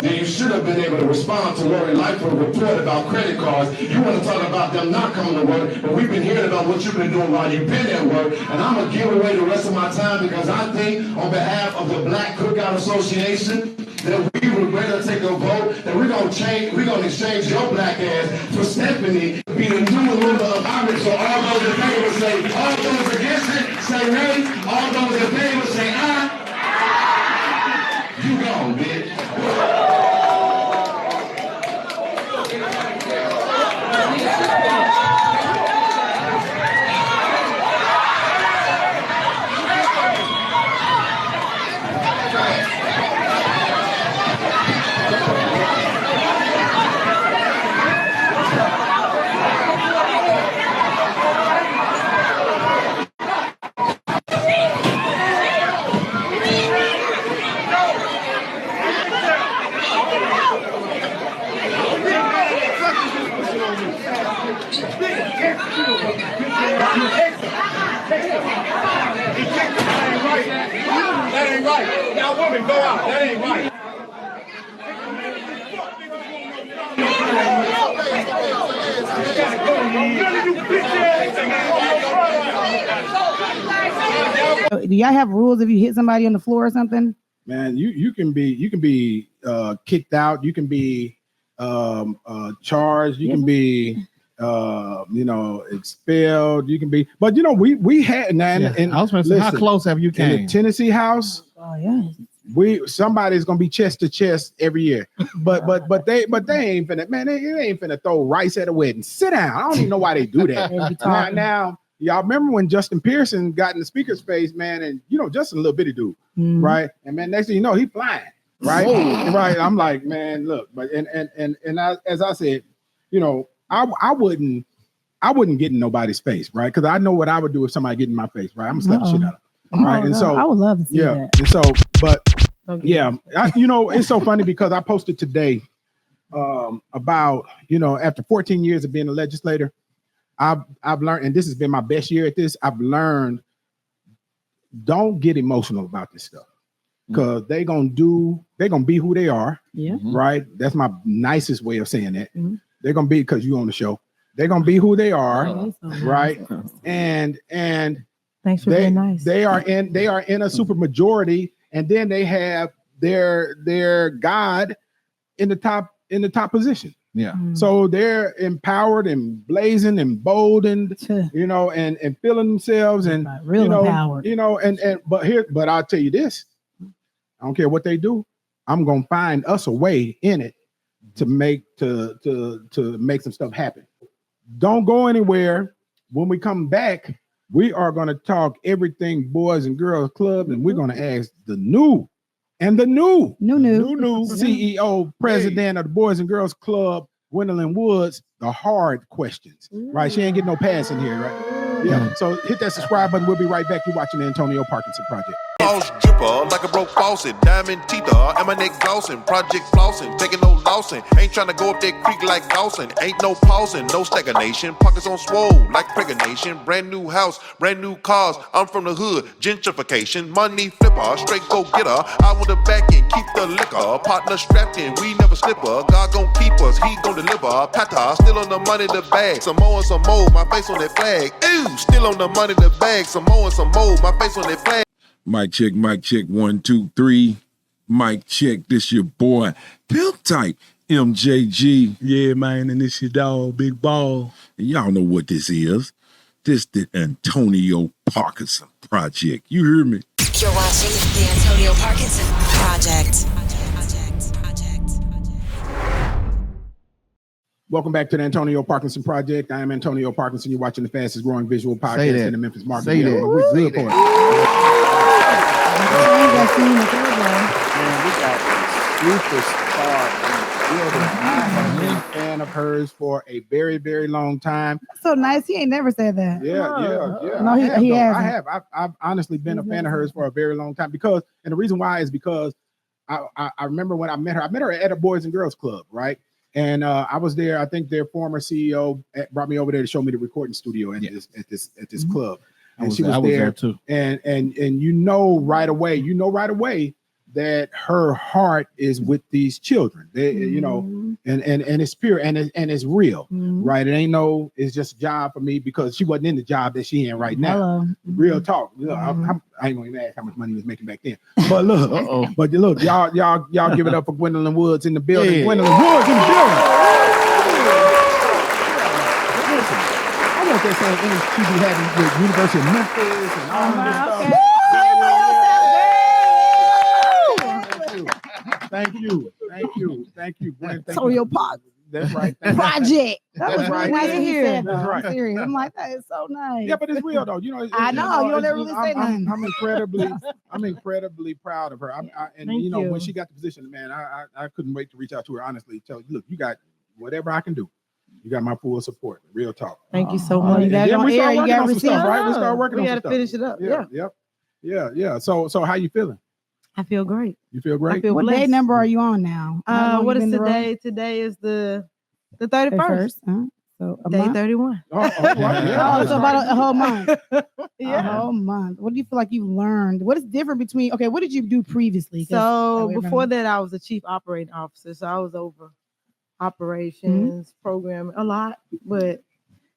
Now, you should have been able to respond to Lori Lightfoot's report about credit cards. You want to talk about them not coming to work, but we've been hearing about what you've been doing while you've been at work, and I'm going to give away the rest of my time because I think on behalf of the Black Cookout Association that we would rather take a vote that we're going to exchange your black ass for Stephanie to be the new ruler of Congress. So all those in favor say, all those against it say nay, all those in favor say aye. You gone, bitch. That ain't right. Now, woman, go out. That ain't right. Do y'all have rules if you hit somebody on the floor or something? Man, you can be kicked out. You can be charged. You can be expelled. You can be, but we had. And I was going to say, how close have you came? In the Tennessee House. Oh yeah. Somebody's gonna be chest to chest every year, but they ain't finna, man. They ain't finna throw rice at a wedding. Sit down. I don't even know why they do that. now, y'all remember when Justin Pearson got in the speaker's face, man, and just a little bitty dude, right? And man, next thing you know, he flying, right? Right. I'm like, man, look, but and as I said, I wouldn't get in nobody's face, right? Because I know what I would do if somebody get in my face, right? I'm gonna slap the shit out of them. Right. And so I would love to see that. And so, but Okay. Yeah, it's so funny because I posted today about after 14 years of being a legislator, I've learned, and this has been my best year at this. I've learned, don't get emotional about this stuff because they're gonna be who they are. Yeah, right. That's my nicest way of saying that. They're gonna be, because you on the show. They're gonna be who they are, right? And thanks for being nice. They are in a super majority, and then they have their God in the top position. Yeah. So they're empowered and blazing and bold and and feeling themselves and empowered. But I'll tell you this. I don't care what they do. I'm gonna find us a way in it to make some stuff happen. Don't go anywhere. When we come back, we are gonna talk everything Boys and Girls Club, and we're gonna ask the new CEO, president of the Boys and Girls Club, Gwendolyn Woods, the hard questions. Right? She ain't getting no pass in here, right? Yeah. So hit that subscribe button. We'll be right back. You're watching the Antonio Parkinson Project. False dripper, like a broke faucet, diamond teeter, and my neck glossing, project flossing, taking no lossing, ain't trying to go up that creek like Dawson, ain't no pausing, no stagnation, pockets on swole, like pregnation, brand new house, brand new cars, I'm from the hood, gentrification, money flipper, straight go getter, I want the back and keep the liquor, partner strapped in, we never slipper, God gon' keep us, he gon' deliver, Tata, still on the money, the bag, some more and some more, my face on that flag, ew, still on the money, the bag, some more and some more, my face on that flag. Mic check, 1, 2, 3. Mic check, this your boy, Pimp Type, MJG. Yeah, man, and this your dog, Big Ball. And y'all know what this is. This the Antonio Parkinson Project. You hear me? You're watching the Antonio Parkinson Project. Welcome back to the Antonio Parkinson Project. I am Antonio Parkinson. You're watching the fastest growing visual podcast in the Memphis market. Say that. We're good for it. Man, we got I have been a fan of hers for a very, very long time. That's so nice. He ain't never said that. Yeah. No, he hasn't. I've honestly been a fan of hers for a very long time and the reason why is because I remember when I met her at a Boys and Girls Club, right? And I was there. I think their former CEO brought me over there to show me the recording studio at this club. And she was there too. And right away that her heart is with these children. And it's pure and it's real, right? It's just a job for me because she wasn't in the job that she in right now. Hello. Real talk. Look, I ain't gonna even ask how much money he was making back then. But look, y'all give it up for Gwendolyn Woods in the building. Yeah. Gwendolyn Woods in the building. I want that same image she be having with University of Memphis and all this stuff. Thank you. Antonio Park. That's right. Project. That was right. Nice to hear. That's right. I'm serious. I'm like, that is so nice. Yeah, but it's real though. I know. You don't ever really say nothing. I'm incredibly proud of her. When she got the position, man, I couldn't wait to reach out to her. Honestly, tell you, look, you got whatever I can do. You got my full support. Real talk. Thank you so much. You got to air. You got to receive. Right? We start working on some stuff. We got to finish it up. Yeah. So how you feeling? I feel great. You feel great? What day number are you on now? What is today? Today is the 31st. So day 31. So about a whole month. A whole month. What do you feel like you learned? What is different between? Okay, what did you do previously? So before that, I was a chief operating officer. So I was over operations, programming, a lot, but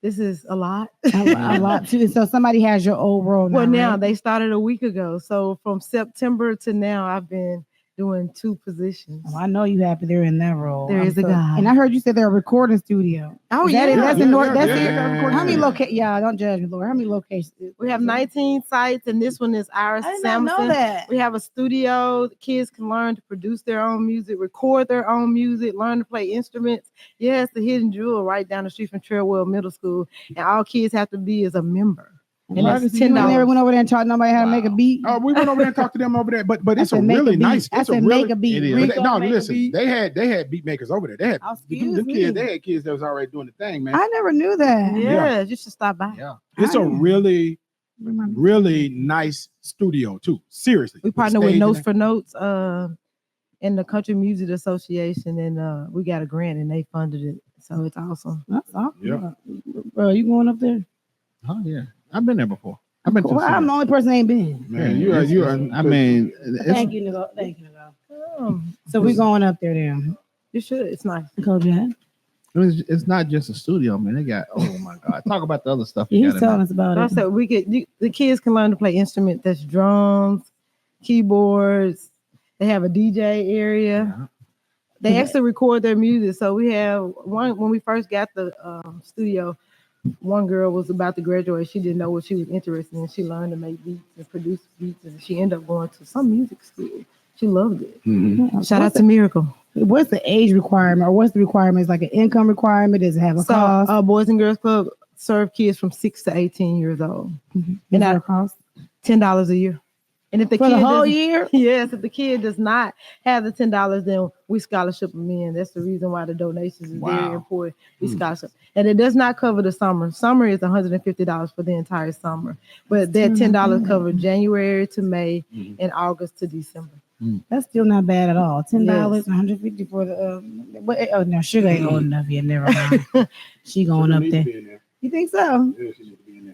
this is a lot. a lot too. So somebody has your old role now. Well, now right? they started a week ago. So from September to now, I've been doing 2 positions. Oh, I know you happy they're in that role. There is a guy. And I heard you said they're a recording studio. Oh, That's in North. That's it. How many locations? Yeah, don't judge me, Lord. How many locations? We have 19 sites, and this one is ours. I did not know that. We have a studio. The kids can learn to produce their own music, record their own music, learn to play instruments. Yeah, it's the hidden jewel right down the street from Trailwell Middle School, and all kids have to be is a member. And that's $10. Never went over there and taught nobody how to make a beat. Oh, we went over there and talked to them over there, but it's a really nice. I said make a beat. No, listen, they had beat makers over there. They had kids that was already doing the thing, man. I never knew that. Yeah, you should stop by. Yeah, it's a really really nice studio too. Seriously, We partner with Notes for Notes and the Country Music Association, and we got a grant and they funded it. So it's awesome. That's awesome. Yeah. Bro, you going up there? Oh yeah, I've been there before. I've been. Well, I'm the only person that ain't been. Man, you are. I mean, Thank you, Nicole. Thank you, Nicole. So we're going up there then. You should. It's nice. Kojak. it's not just a studio, man. They got, oh my God. Talk about the other stuff. He's telling us about I it. said the kids can learn to play instruments. That's drums, keyboards. They have a DJ area. They actually record their music. So we have one, when we first got the studio, one girl was about to graduate. She didn't know what she was interested in. She learned to make beats and produce beats, and she ended up going to some music school. She loved it. Mm-hmm. Shout out to Miracle. What's the age requirement, or what's the requirement? Is like an income requirement? Does it have a cost? Boys and Girls Club serve kids from 6 to 18 years old. Mm-hmm. And that cost $10 a year. And if the For kid the whole doesn't- year? Yes, if the kid does not have the $10, then we scholarship them in. That's the reason why the donations is very important. We scholarship. And it does not cover the summer. Summer is $150 for the entire summer. But that $10 covers January to May and August to December. That's still not bad at all. $10, Yes. $150 for the. Oh no, Sugar ain't old enough yet. Never mind. She going up there. You think so?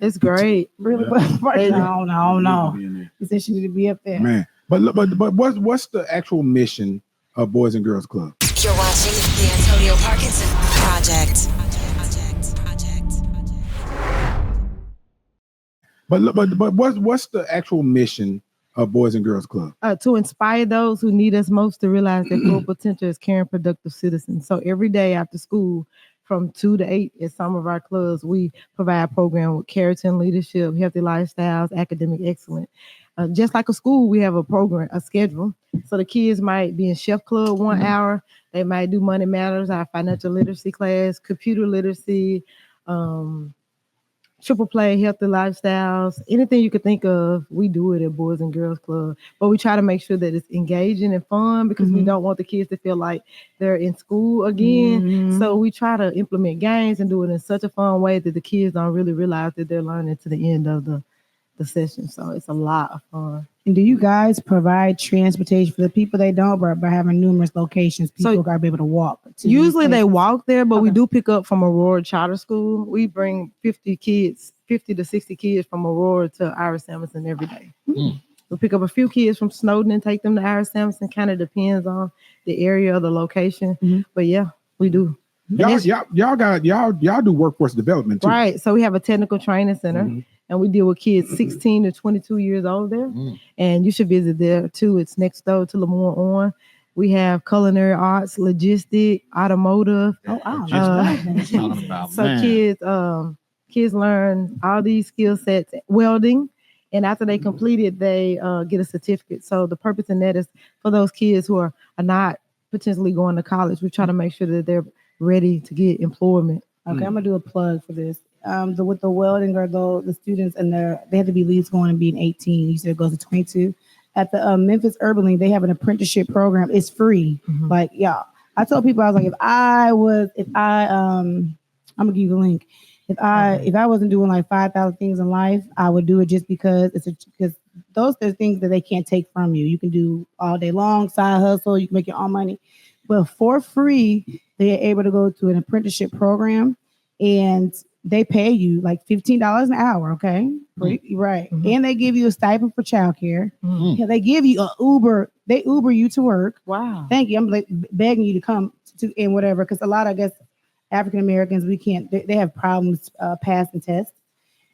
It's great. Really? No. You said she need to be up there. Man, but what's the actual mission of Boys and Girls Club? You're watching the Antonio Parkinson Project. But what's the actual mission of Boys and Girls Club? To inspire those who need us most to realize their full potential as caring, productive citizens. So every day after school, from 2 to 8 at some of our clubs, we provide a program with character and leadership, healthy lifestyles, academic excellence. Just like a school, we have a schedule. So the kids might be in chef club 1 hour. They might do Money Matters, our financial literacy class, computer literacy, triple play, healthy lifestyles, anything you could think of, we do it at Boys and Girls Club. But we try to make sure that it's engaging and fun because we don't want the kids to feel like they're in school again. So we try to implement games and do it in such a fun way that the kids don't really realize that they're learning to the end of the session. So it's a lot of fun. And do you guys provide transportation for the people they don't, but by having numerous locations, people are able to walk? Usually they walk there, but we do pick up from Aurora Charter School. We bring 50 to 60 kids from Aurora to Iris Samuelson every day. We pick up a few kids from Snowden and take them to Iris Samuelson. Kind of depends on the area or the location. But yeah, we do. Y'all do workforce development too. Right. So we have a technical training center. And we deal with kids 16 to 22 years old there. And you should visit there too. It's next door to Lemoore On. We have culinary arts, logistic, automotive. Kids learn all these skill sets, welding. And after they complete it, they get a certificate. So the purpose in that is for those kids who are not potentially going to college. We try to make sure that they're ready to get employment. Okay, I'm gonna do a plug for this. With the welding or the students and they have to be least going and being 18. You said it goes to 22. At the Memphis Urban League, they have an apprenticeship program. It's free. Like, yeah, I told people, I was like, I'm gonna give you the link. If I wasn't doing like 5,000 things in life, I would do it just because because those are things that they can't take from you. You can do all day long, side hustle, you can make your own money, but for free, they're able to go to an apprenticeship program and they pay you like $15 an hour, okay? Right. And they give you a stipend for childcare. Yeah, they give you an Uber. They Uber you to work. Wow. Thank you. I'm like begging you to come to and whatever, because a lot of, I guess, African Americans, we can't. They have problems passing tests,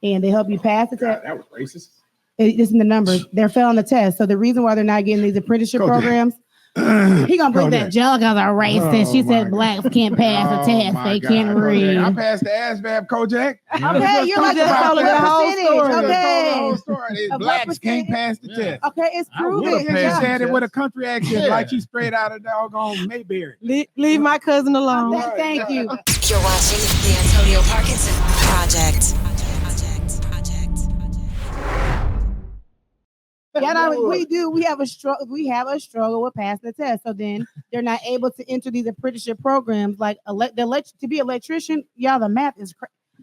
and they help you pass the test. That was racist. It's in the numbers. They're failing the test. So the reason why they're not getting these apprenticeship programs. He gonna bring that Jessica's are racist. She said blacks can't pass a test. They can't read. I passed the ASVAB, Kojak. Okay, you're like the whole story. Okay, blacks can't pass the test. Okay, it's proven. She said it with a country accent, like she straight out of doggone Mayberry. Leave my cousin alone. Okay, thank you. You're watching the Antonio Parkinson Project. Yeah, we have a struggle. We have a struggle with passing the test. So then they're not able to enter these apprenticeship programs. Like to be an electrician, the math is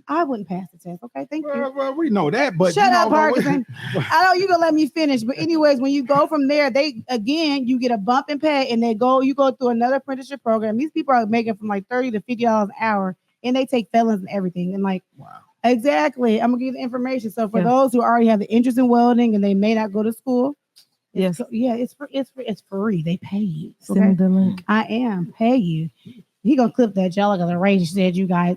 I wouldn't pass the test. Okay, thank you. Well, we know that, but shut up, Parkinson. I know you gonna let me finish, but anyways, when you go from there, you get a bump in pay, and you go through another apprenticeship program. These people are making from like $30 to $50 an hour, and they take felons and everything. And like, wow, exactly. I'm gonna give you the information. So for those who already have the interest in welding and they may not go to school, it's free. They pay you. Okay? Send the link. I am pay you. He gonna clip that y'all like the range said you guys.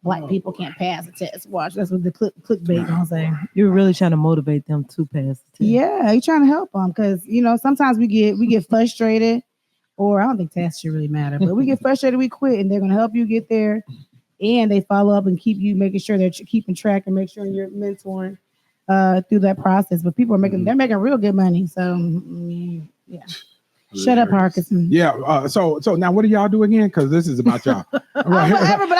Black people can't pass the test. Watch, that's what the clickbait gonna say. You're really trying to motivate them to pass the test. Yeah, you're trying to help them because sometimes we get frustrated, or I don't think tests should really matter, but we get frustrated, we quit, and they're gonna help you get there, and they follow up and keep you making sure that you're keeping track and make sure you're mentoring through that process. But people are making real good money, so yeah. Shut up, Parkinson. Yeah. So now what do y'all do again? Because this is about y'all. But I was happy with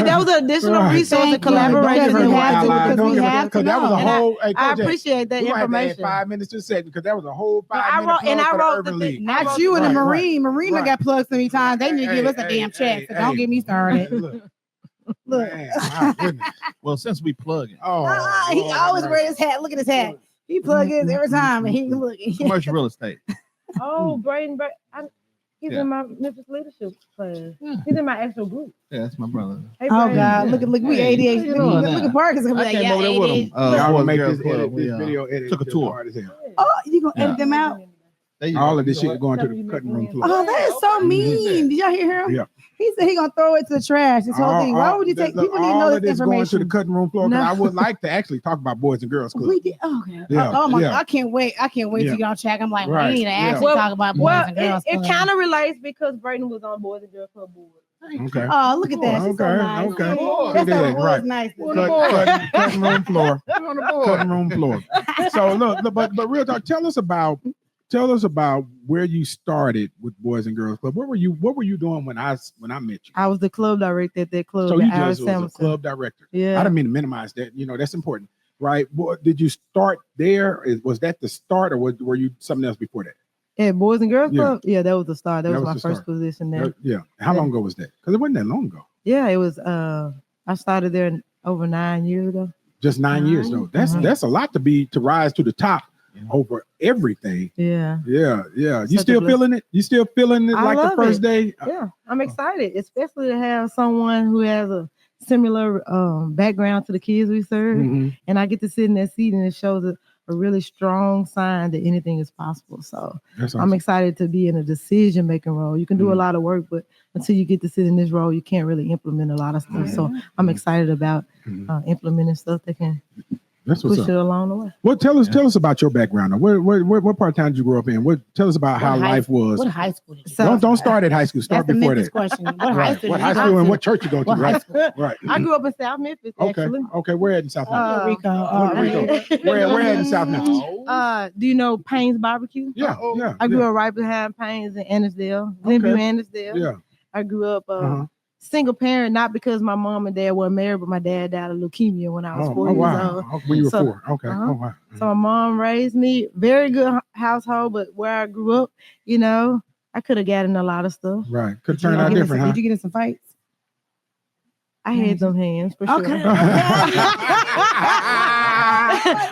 that. Was an additional resource and collaboration. Because that was a whole. I appreciate that information. 5 minutes to say because that was a whole 5 minutes. And I wrote the thing. Not you and the Marine. Marine got plugged so many times. They need to give us a damn check. So don't get me started. Look. Well, since we plug it. He always wears his hat. Look at his hat. He plug his every time, and he look. Commercial real estate. Oh, Braden, he's in my Memphis leadership class. He's in my actual group. Yeah, that's my brother. Hey, oh God, look, we ADHD. Look at Parkinson. I came over there with him. Y'all gonna make this video edit. Took a tour. Oh, you gonna edit them out? All of this shit going to the cutting room floor. Oh, that is so mean. Did y'all hear him? Yeah. He said he gonna throw it to the trash. This whole thing. Why would you take? People need to know this information. Going to the cutting room floor. I would like to actually talk about Boys and Girls Club. We did. Oh, okay. Yeah, oh my God, I can't wait. Till y'all check. I'm like, we need to actually talk about Boys and Girls Club. It kind of relates because Braden was on Boys and Girls Club board. Okay. Oh, look at that. She's so nice. That's right. Nice. Cutting room floor. Cutting room floor. So look, but real talk. Tell us about where you started with Boys and Girls Club. What were you doing when I met you? I was the club director at that club. So you just was a club director. Yeah. I didn't mean to minimize that. That's important, right? Did you start there? Was that the start, or were you something else before that? At Boys and Girls Club? Yeah, that was the start. That was my first position there. Yeah. How long ago was that? Because it wasn't that long ago. Yeah, it was. I started there over 9 years ago. Just 9 years though. That's a lot to rise to the top. Over everything. Yeah. You still feeling it? You still feeling it like the first day? Yeah, I'm excited, especially to have someone who has a similar background to the kids we serve. And I get to sit in that seat, and it shows a really strong sign that anything is possible. So awesome. I'm excited to be in a decision-making role. You can do a lot of work, but until you get to sit in this role, you can't really implement a lot of stuff. So I'm excited about implementing stuff that can push it along the way. Well, tell us about your background. What part of town did you grow up in? Tell us about how life was. What high school did you go to? Don't start at high school. Start before that. Question. What high school? What high school and what church you go to? Right. Right. I grew up in South Memphis. Actually. Okay. Where at in South Memphis? Rico. Where at in South Memphis? Do you know Payne's Barbecue? Yeah. I grew up right behind Payne's in Annisdale, Glenview, Annisdale. Yeah. I grew up single parent, not because my mom and dad weren't married, but my dad died of leukemia when I was 4 years old. When you were 4. Okay. Oh, wow. So my mom raised me, very good household, but where I grew up, I could have gotten a lot of stuff. Right. Could turn out different, Did you get in some fights? I had them hands for sure. Okay.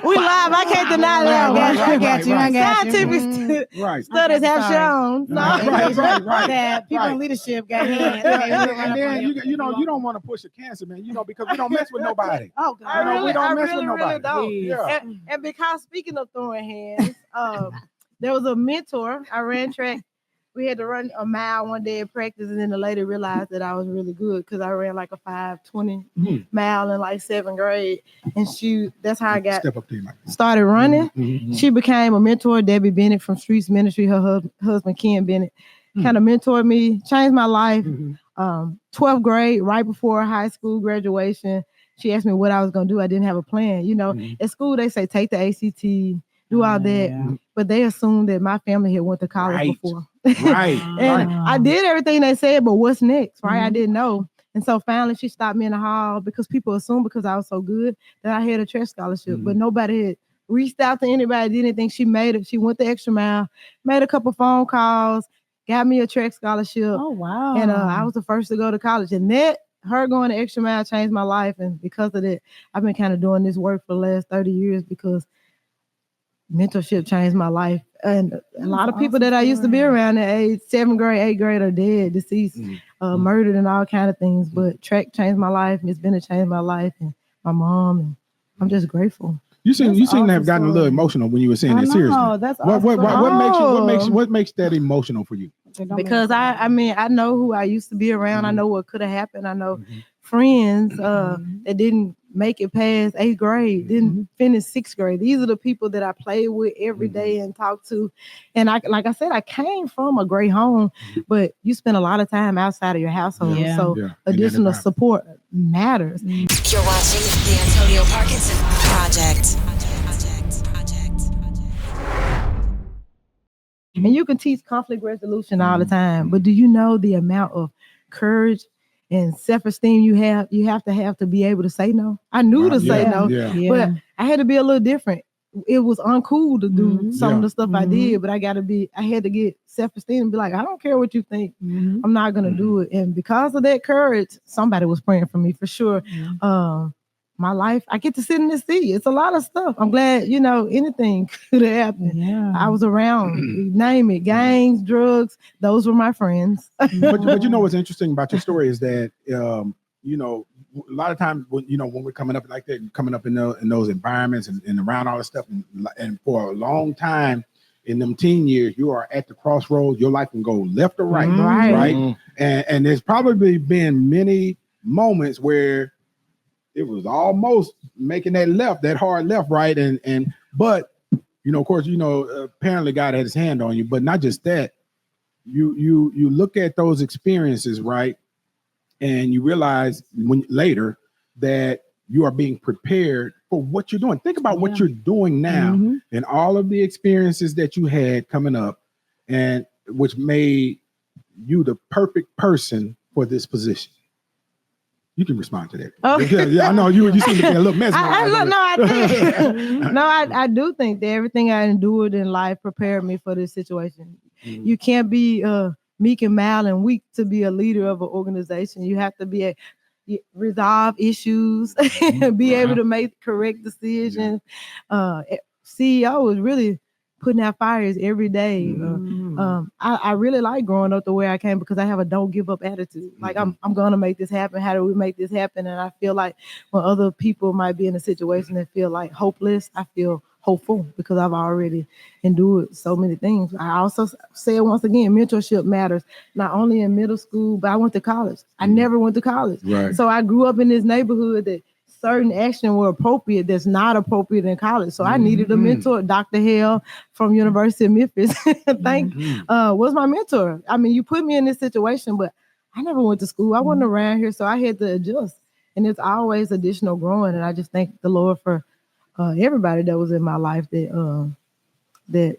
We live. I can't deny that. I got you. Scientific studies have shown that people in leadership got hands. And then you don't want to push a cancer, man. Because we don't mess with nobody. Oh God, we don't mess with nobody. Don't. And because speaking of throwing hands, there was a mentor. I ran track. We had to run a mile one day in practice, and then the lady realized that I was really good because I ran like a 5:20 mile in like 7th grade, and that's how I got started running. She became a mentor. Debbie Bennett from Streets Ministry, her husband Ken Bennett, kind of mentored me, changed my life. 12th grade, right before high school graduation, she asked me what I was gonna do. I didn't have a plan. At school they say take the ACT. Do all that, but they assumed that my family had went to college before. And I did everything they said, but what's next, right? I didn't know. And so finally she stopped me in the hall because people assumed because I was so good that I had a track scholarship, but nobody had reached out to anybody, did anything. She made it. She went the extra mile, made a couple phone calls, got me a track scholarship. Oh, wow. And I was the first to go to college. And that her going the extra mile changed my life. And because of that, I've been kind of doing this work for the last 30 years because mentorship changed my life. And a lot of people that I used to be around at age 7th grade, 8th grade are dead, deceased, murdered and all kind of things. But track changed my life. Miss Bennett changed my life and my mom. And I'm just grateful. You seem to have gotten a little emotional when you were saying that. Seriously, that's what makes that emotional for you? Because I mean, I know who I used to be around. I know what could have happened. I know friends that didn't make it past 8th grade, didn't finish 6th grade. These are the people that I played with every day and talked to. And like I said, I came from a great home, but you spend a lot of time outside of your household. So additional support matters. You're watching the Antonio Parkinson Project. And you can teach conflict resolution all the time, but do you know the amount of courage and self-esteem you have to be able to say no? I knew to say no, but I had to be a little different. It was uncool to do some of the stuff I did, but I had to get self-esteem and be like, I don't care what you think. I'm not going to do it. And because of that courage, somebody was praying for me for sure. My life, I get to sit in the seat. It's a lot of stuff. I'm glad, anything could have happened. Yeah. I was around, you name it, gangs, drugs. Those were my friends. but you know what's interesting about your story is that, a lot of times when we're coming up like that, coming up in those environments and around all this stuff, and for a long time in them teen years, you are at the crossroads. Your life can go left or right, right? And there's probably been many moments where it was almost making that hard left, right? But of course, apparently God had his hand on you, but not just that. You look at those experiences, right? And you realize later that you are being prepared for what you're doing. Think about what you're doing now and all of the experiences that you had coming up, and which made you the perfect person for this position. You can respond to that. Oh. Yeah, I know you seem to be a little mesmerized. I do think that everything I endured in life prepared me for this situation. You can't be meek and mild and weak to be a leader of an organization. You have to resolve issues, be able to make correct decisions. CEO is really putting out fires every day. I really like growing up the way I came because I have a don't give up attitude. Like I'm gonna make this happen. How do we make this happen? And I feel like when other people might be in a situation that feel like hopeless, I feel hopeful because I've already endured so many things. I also say it once again, mentorship matters, not only in middle school, but I went to college. I never went to college. Right. So I grew up in this neighborhood that certain action were appropriate that's not appropriate in college. So I needed a mentor. Dr. Hale from University of Memphis was my mentor. I mean, you put me in this situation, but I never went to school. I wasn't around here, so I had to adjust. And it's always additional growing. And I just thank the Lord for everybody that was in my life that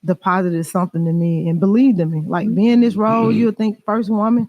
deposited something in me and believed in me. Like being in this role, you would think first woman,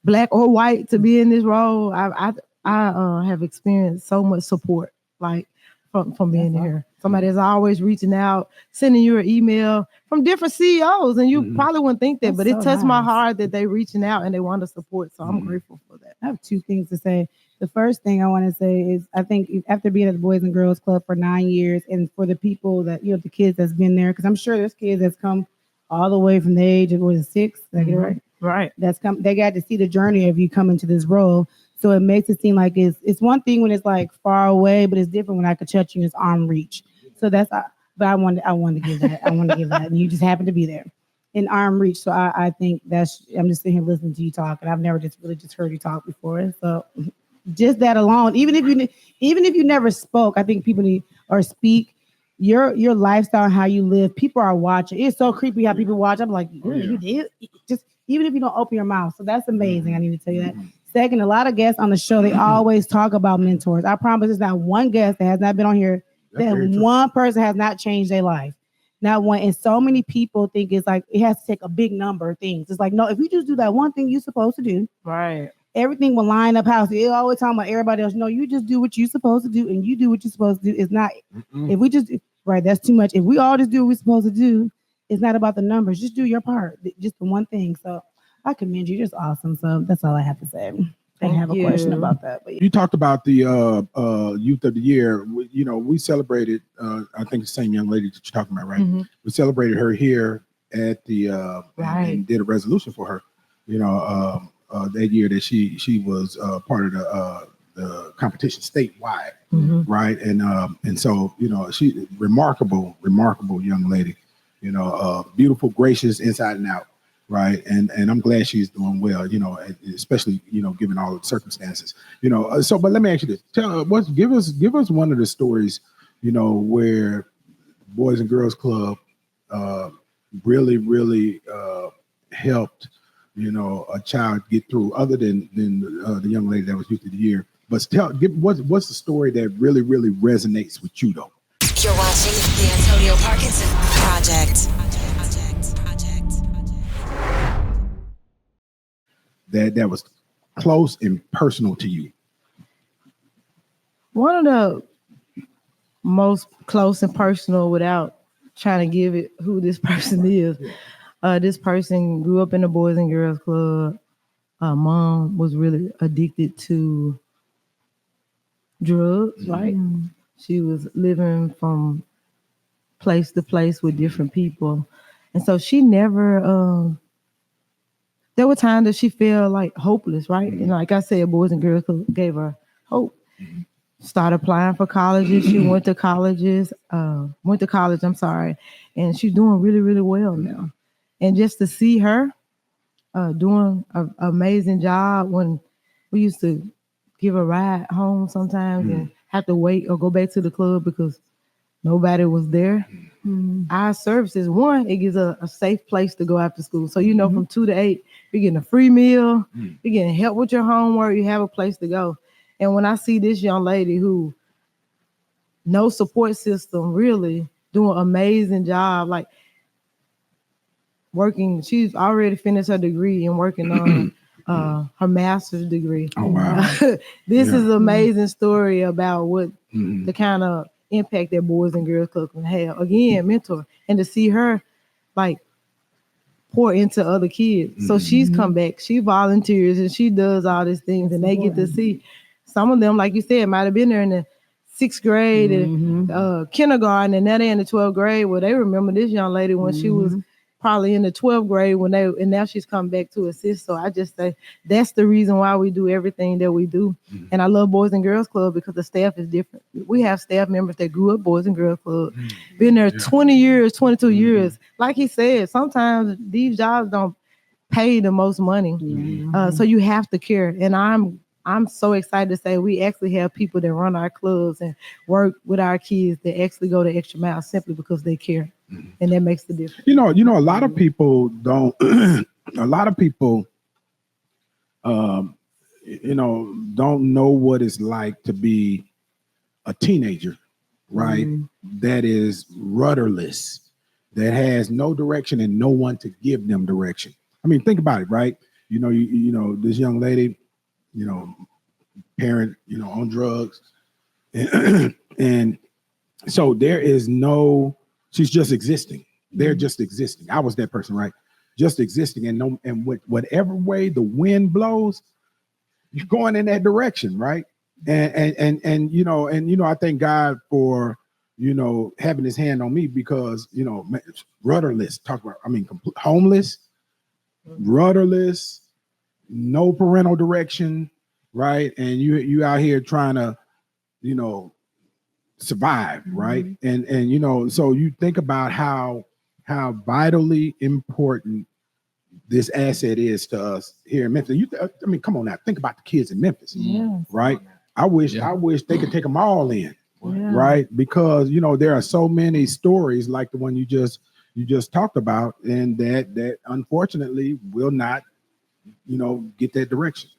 black or white, to be in this role. I have experienced so much support, like from being here. Somebody is always reaching out, sending you an email from different CEOs, and you probably wouldn't think that, but it touched my heart that they reaching out and they want to support. So I'm grateful for that. I have two things to say. The first thing I want to say is I think after being at the Boys and Girls Club for 9 years, and for the people that, the kids that's been there, because I'm sure there's kids that's come all the way from the age of 6, did I get it right? Right. They got to see the journey of you coming to this role. So it makes it seem like it's one thing when it's like far away, but it's different when I could touch you in its arm reach. So but I wanted to give that. And you just happened to be there in arm reach. So I think I'm just sitting here listening to you talk, and I've never just heard you talk before. So just that alone, even if you never spoke, I think people need or speak. Your lifestyle, how you live, people are watching. It's so creepy how people watch. I'm like, you did? Just even if you don't open your mouth. So that's amazing. I need to tell you that. Second, a lot of guests on the show, they always talk about mentors. I promise there's not one guest that has not been on here that one person has not changed their life. Not one. And so many people think it's like it has to take a big number of things. It's like, no, if you just do that one thing you're supposed to do, right, everything will line up house. They're always talking about everybody else. No, you just do what you're supposed to do, and you do what you're supposed to do. It's not if we just that's too much. If we all just do what we're supposed to do, it's not about the numbers. Just do your part. Just the one thing. So I commend you. You're just awesome. So that's all I have to say. I have a question about that. But you talked about the youth of the year. We celebrated. I think the same young lady that you're talking about, right? Mhm. We celebrated her here at the and did a resolution for her. That year that she was part of the competition statewide, Mhm. right? And so she remarkable young lady. Beautiful, gracious inside and out. Right. And I'm glad she's doing well, especially, given all the circumstances, but let me ask you this. Give us one of the stories, where Boys and Girls Club really helped, a child get through, other than the young lady that was Youth of the Year. But what's the story that really resonates with you, though? You're watching the Antonio Parkinson Project. That was close and personal to you. One of the most close and personal, without trying to give it who this person is. This person grew up in the Boys and Girls Club. Mom was really addicted to drugs, right? She was living from place to place with different people. And so she never, there were times that she felt like hopeless, right? And like I said, Boys and Girls Club gave her hope. Started applying for colleges. She went to college, and she's doing really well now. And just to see her doing an amazing job, when we used to give a ride home sometimes and have to wait or go back to the club because nobody was there. Our services, one, it gives a safe place to go after school. So, from 2 to 8, you're getting a free meal, you're getting help with your homework, you have a place to go. And when I see this young lady who no support system, really doing an amazing job, like working, she's already finished her degree and working on her master's degree. Oh, wow. This is an amazing story about what the kind of impact that Boys and Girls Club can have. Again, mentor. And to see her like pour into other kids. So she's come back, she volunteers and she does all these things, and they get to see some of them, like you said, might have been there in the 6th grade and kindergarten, and now they're in the 12th grade. Well, they remember this young lady when she was probably in the 12th grade and now she's come back to assist. So I just say that's the reason why we do everything that we do. And I love Boys and Girls Club because the staff is different. We have staff members that grew up Boys and Girls Club, been there 20 years, 22 years. Like he said, sometimes these jobs don't pay the most money. So you have to care. And I'm so excited to say we actually have people that run our clubs and work with our kids that actually go the extra mile simply because they care. And that makes the difference. A lot of people don't, a lot of people, don't know what it's like to be a teenager, right? That is rudderless, that has no direction and no one to give them direction. I mean, think about it, right? This young lady, parent, on drugs. And so there is no, she's just existing. They're just existing. I was that person, right? Just existing. And whatever way the wind blows, you're going in that direction, right? And I thank God for, having his hand on me because, rudderless, homeless, rudderless, no parental direction, right? And you out here trying to, survive, right? And so you think about how vitally important this asset is to us here in Memphis. Come on now, think about the kids in Memphis, right? I wish they could take them all in, right? Because there are so many stories like the one you just talked about, and that unfortunately will not, get that direction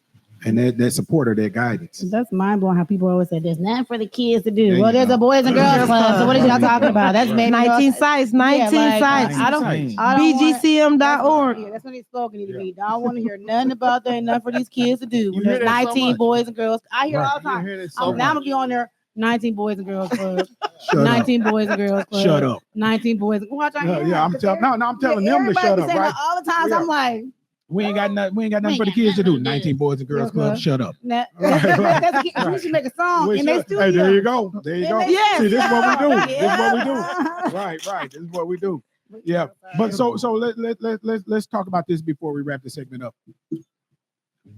and that support or that guidance. That's mind blowing how people always say there's nothing for the kids to do. Well, there's a Boys and Girls Club. So what are y'all talking about? That's 19 sites. I don't BGCM.org. Yeah, that's what they spoken to me. I don't want to hear nothing about that, nothing for these kids to do. There's 19 boys and girls. I hear all the time. Now I'm gonna be on there. 19 Boys and Girls Club. 19 Boys and Girls Club. Shut up. 19 boys. Watch, I'm telling them to shut up, right? All the time. I'm like, We ain't got nothing for the kids to do. 19 Boys and Girls Club. Shut up. Now, Right. we should make a song We in their should. studio. Hey, there you go. There you go. Yes. See, this is what we do. Yeah. This is what we do. Right. This is what we do. Yeah. But so let's talk about this before we wrap the segment up.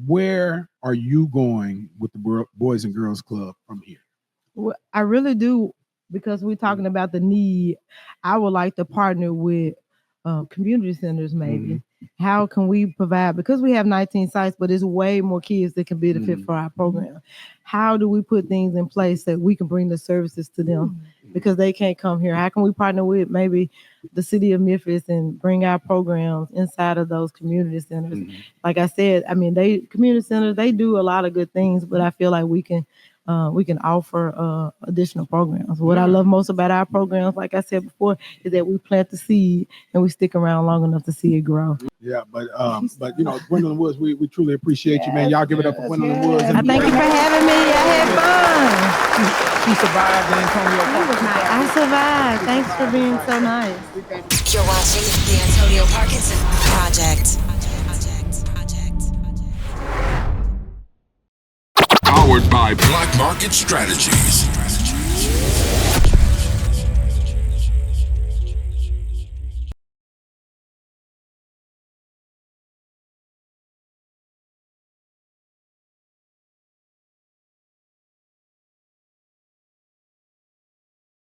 Where are you going with the Boys and Girls Club from here? Well, I really do, because we're talking about the need. I would like to partner with community centers, maybe. How can we provide, because we have 19 sites, but there's way more kids that can benefit for our program. How do we put things in place that we can bring the services to them because they can't come here? How can we partner with maybe the city of Memphis and bring our programs inside of those community centers? Like I said, I mean, community centers, they do a lot of good things, but I feel like we can offer additional programs. What I love most about our programs, like I said before, is that we plant the seed and we stick around long enough to see it grow. Yeah, but you know, Gwendolyn Woods, we truly appreciate you, man. Y'all give it up for Gwendolyn Woods. I thank you for having me. I had fun. She survived the Antonio Parkinson Project. I survived. Thanks for being so nice. You're watching the Antonio Parkinson Project. Powered by Black Market Strategies.